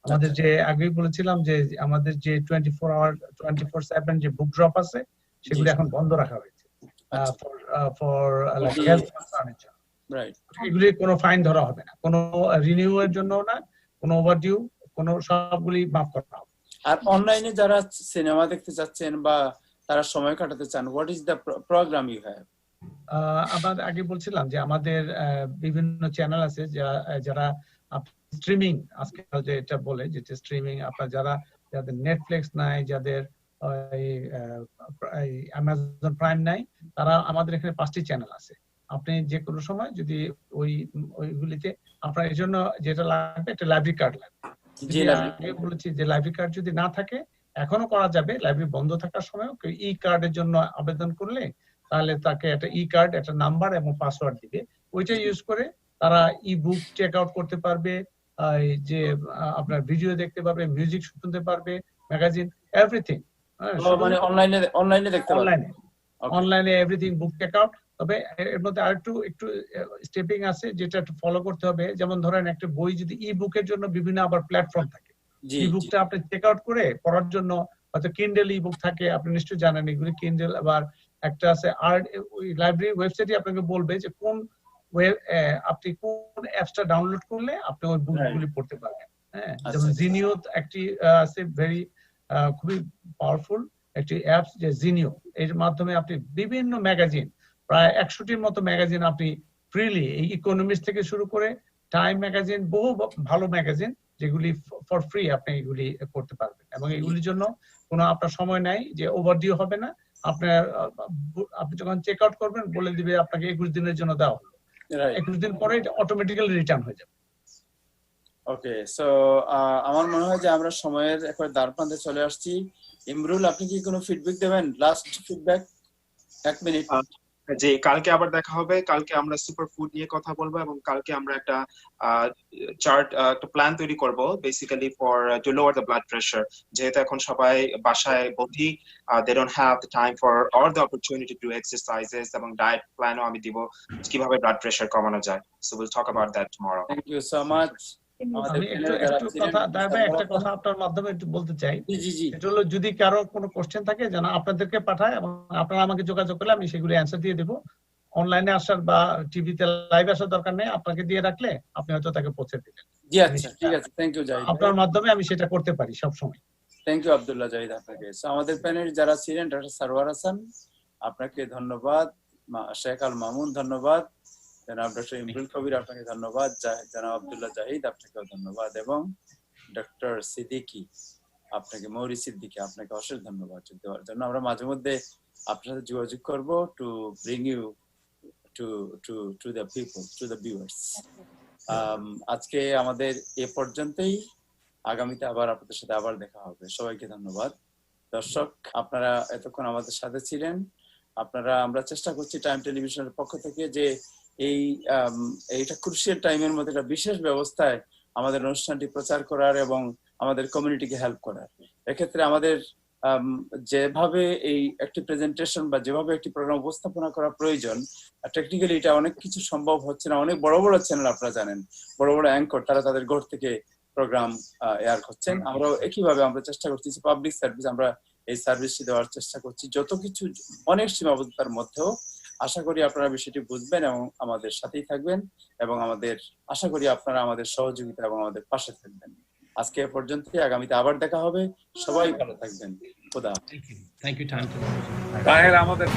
আমাদের যে আগেই বলেছিলাম যে আমাদের যে 24/7 যে বুক ড্রপ আছে সেগুলো এখন বন্ধ রাখা হয়েছে ফর লাইক হেলথ কনসার্নের জন্য। রাইট, এগুলি কোনো ফাইন ধরা হবে না, কোনো রিনিউ এর জন্য না, কোনো ওভারডিউ, কোনো সবগুলি মাফ করা হবে। আর অনলাইনে যারা সিনেমা দেখতে চাচ্ছেন বা তারা সময় কাটাতে চান, what is the program you have? আমরা আগে বলছিলাম যে আমাদের বিভিন্ন চ্যানেল আছে যারা স্ট্রিমিং, আজকাল যে এটা বলে যেটা স্ট্রিমিং, আপনার যাদের নেটফ্লিক্স নাই, যাদের অ্যামাজন প্রাইম নাই, তারা আমাদের এখানে 5টি চ্যানেল আছে। আপনি যে কোনো সময় যদি ওইগুলিতে আপনার এই জন্য যেটা লাগবে একটা লাইব্রেরি কার্ড লাগবে। বলেছি যে লাইব্রেরি কার্ড যদি না থাকে এখনো করা যাবে, লাইব্রেরি বন্ধ থাকার সময় ই কার্ডের জন্য আবেদন করলে তাহলে তাকে একটা ই কার্ড, একটা নাম্বার এবং পাসওয়ার্ড দিবে, ওইটা ইউজ করে তারা ই বুক চেক আউট করতে পারবে, যে আপনার ভিডিও দেখতে পারবে, মিউজিক শুনতে পারবে, ম্যাগাজিন, এভরিথিং। মানে অনলাইনে দেখতে পারবে, অনলাইনে এভরিথিং বুক চেক আউট। তবে এর মধ্যে আর একটু স্টেপিং আছে যেটা একটু ফলো করতে হবে। যেমন ধরেন একটা বই যদি ই বুকের জন্য বিভিন্ন আবার প্ল্যাটফর্ম থাকে, ই বুকটা আপনি চেক আউট করে পড়ার জন্য হয়তো কিন্ডেল ই বুক থাকে, আপনি নিশ্চয়ই জানেন এগুলি কিন্ডেল। আবার একটা আছে লাইব্রেরি ওয়েবসাইটে আপনাকে বলবে যে কোন আপনি কোন অ্যাপসটা ডাউনলোড করলে আপনি ওই বুকগুলি পড়তে পারবেন। হ্যাঁ, যেমন জিনিও একটি আছে, খুবই পাওয়ারফুল একটি অ্যাপস, যে জিনিও, এর মাধ্যমে আপনি বিভিন্ন ম্যাগাজিন, প্রায় 100টির মতো ম্যাগাজিন আপনি ফ্রিলি, এই ইকোনমিস্ট থেকে শুরু করে টাইম ম্যাগাজিন, বহু ভালো ম্যাগাজিন যেগুলি ফর ফ্রি আপনি এগুলি পড়তে পারবেন। এবং এগুলির জন্য কোনো আপনার সময় নাই, যে ওভারডিউ হবে না। আপনি যখন চেক আউট করবেন বলে দিবে আপনাকে 21 দিনের জন্য দেওয়া হলো, 21 দিন পরে অটোমেটিক্যালি রিটার্ন হয়ে যাবে। ওকে, সো আমার মনে হয় যে আমরা সময়ের একবার দ্বারপ্রান্তে চলে আসছি। ইমরুল, আপনি কি কোনো ফিডব্যাক দেবেন? Last feedback, 1 minute. যে কালকে আবার দেখা হবে, কালকে আমরা সুপার ফুড নিয়ে কথা বলবো এবং কালকে আমরা একটা চার্ট, একটা প্ল্যান তৈরি করব basically for to lower the blood pressure. যেহেতু এখন সবাই বাসায় বন্দি, they don't have the time for or the opportunity to exercises, এবং ডায়েট প্ল্যানও আমি দিব কিভাবে ব্লাড প্রেশার কমানো যায়। So will talk about that tomorrow. Thank you so much. একটা কথা আপনার মাধ্যমে একটু বলতে চাই, এটা হলো যদি কারো কোনো কোশ্চেন থাকে যেন আপনাদেরকে পাঠায় এবং আপনারা আমাকে যোগাযোগ করলে আমি সেগুলো অ্যান্সার দিয়ে দেবো। অনলাইনে আসার বা টিভিতে লাইভ আসার দরকার নেই, আপনাকে দিয়ে রাখলে আপনি হয়তো তাকে পৌঁছে দিবেন। জি আচ্ছা, ঠিক আছে, থ্যাংক ইউ জাহিদ। আপনার মাধ্যমে আমি সেটা করতে পারি সব সময়। থ্যাংক ইউ আব্দুল্লাহ জাহিদ আপনাকে। আমাদের প্যানেল যারা ছিলেন, ডক্টর সারওয়ার হাসান আপনাকে ধন্যবাদ, শেখ আল মামুন ধন্যবাদ, জনাব ডক্টর ইমরুল কবির আপনাকে ধন্যবাদ, জনাব আব্দুল্লাহ জাহিদ আপনাকেও ধন্যবাদ, এবং ডক্টর সিদ্দিকী আপনাকে, মৌরি সিদ্দিকী আপনাকে অশেষ ধন্যবাদ দেওয়ার জন্য। আমরা মাঝে মধ্যে আপনার সাথে যোগাযোগ করব to bring you to the people, to the viewers. আজকে আমাদের এ পর্যন্তই, আগামীতে আবার আপনাদের সাথে আবার দেখা হবে। সবাইকে ধন্যবাদ। দর্শক, আপনারা এতক্ষণ আমাদের সাথে ছিলেন। আমরা চেষ্টা করছি টাইম টেলিভিশনের পক্ষ থেকে যে এইটা ক্রুশিয়াল টাইমের মধ্যে একটা বিশেষ ব্যবস্থায় আমাদের অনুষ্ঠানটি প্রচার করার এবং আমাদের কমিউনিটিকে হেল্প করার। এক্ষেত্রে আমাদের যেভাবে এই একটি প্রেজেন্টেশন বা যেভাবে একটি প্রোগ্রাম উপস্থাপনা করা প্রয়োজন, টেকনিক্যালি এটা অনেক কিছু সম্ভব হচ্ছে না। অনেক বড় বড় চ্যানেল আপনারা জানেন, বড় বড় অ্যাঙ্কর, তারা তাদের ঘর থেকে প্রোগ্রাম এয়ার করছেন। আমরাও একইভাবে আমরা চেষ্টা করছি পাবলিক সার্ভিস, আমরা এই সার্ভিসটি দেওয়ার চেষ্টা করছি, যত কিছু অনেক সীমাবদ্ধতার মধ্যেও। আশা করি আপনারা বিষয়টি বুঝবেন এবং আমাদের সাথেই থাকবেন, এবং আশা করি আপনারা আমাদের সহযোগিতা এবং আমাদের পাশে থাকবেন। আজকে এ পর্যন্তই, আগামীতে আবার দেখা হবে। সবাই ভালো থাকবেন। খোদা। Thank you. তাহের আমাদের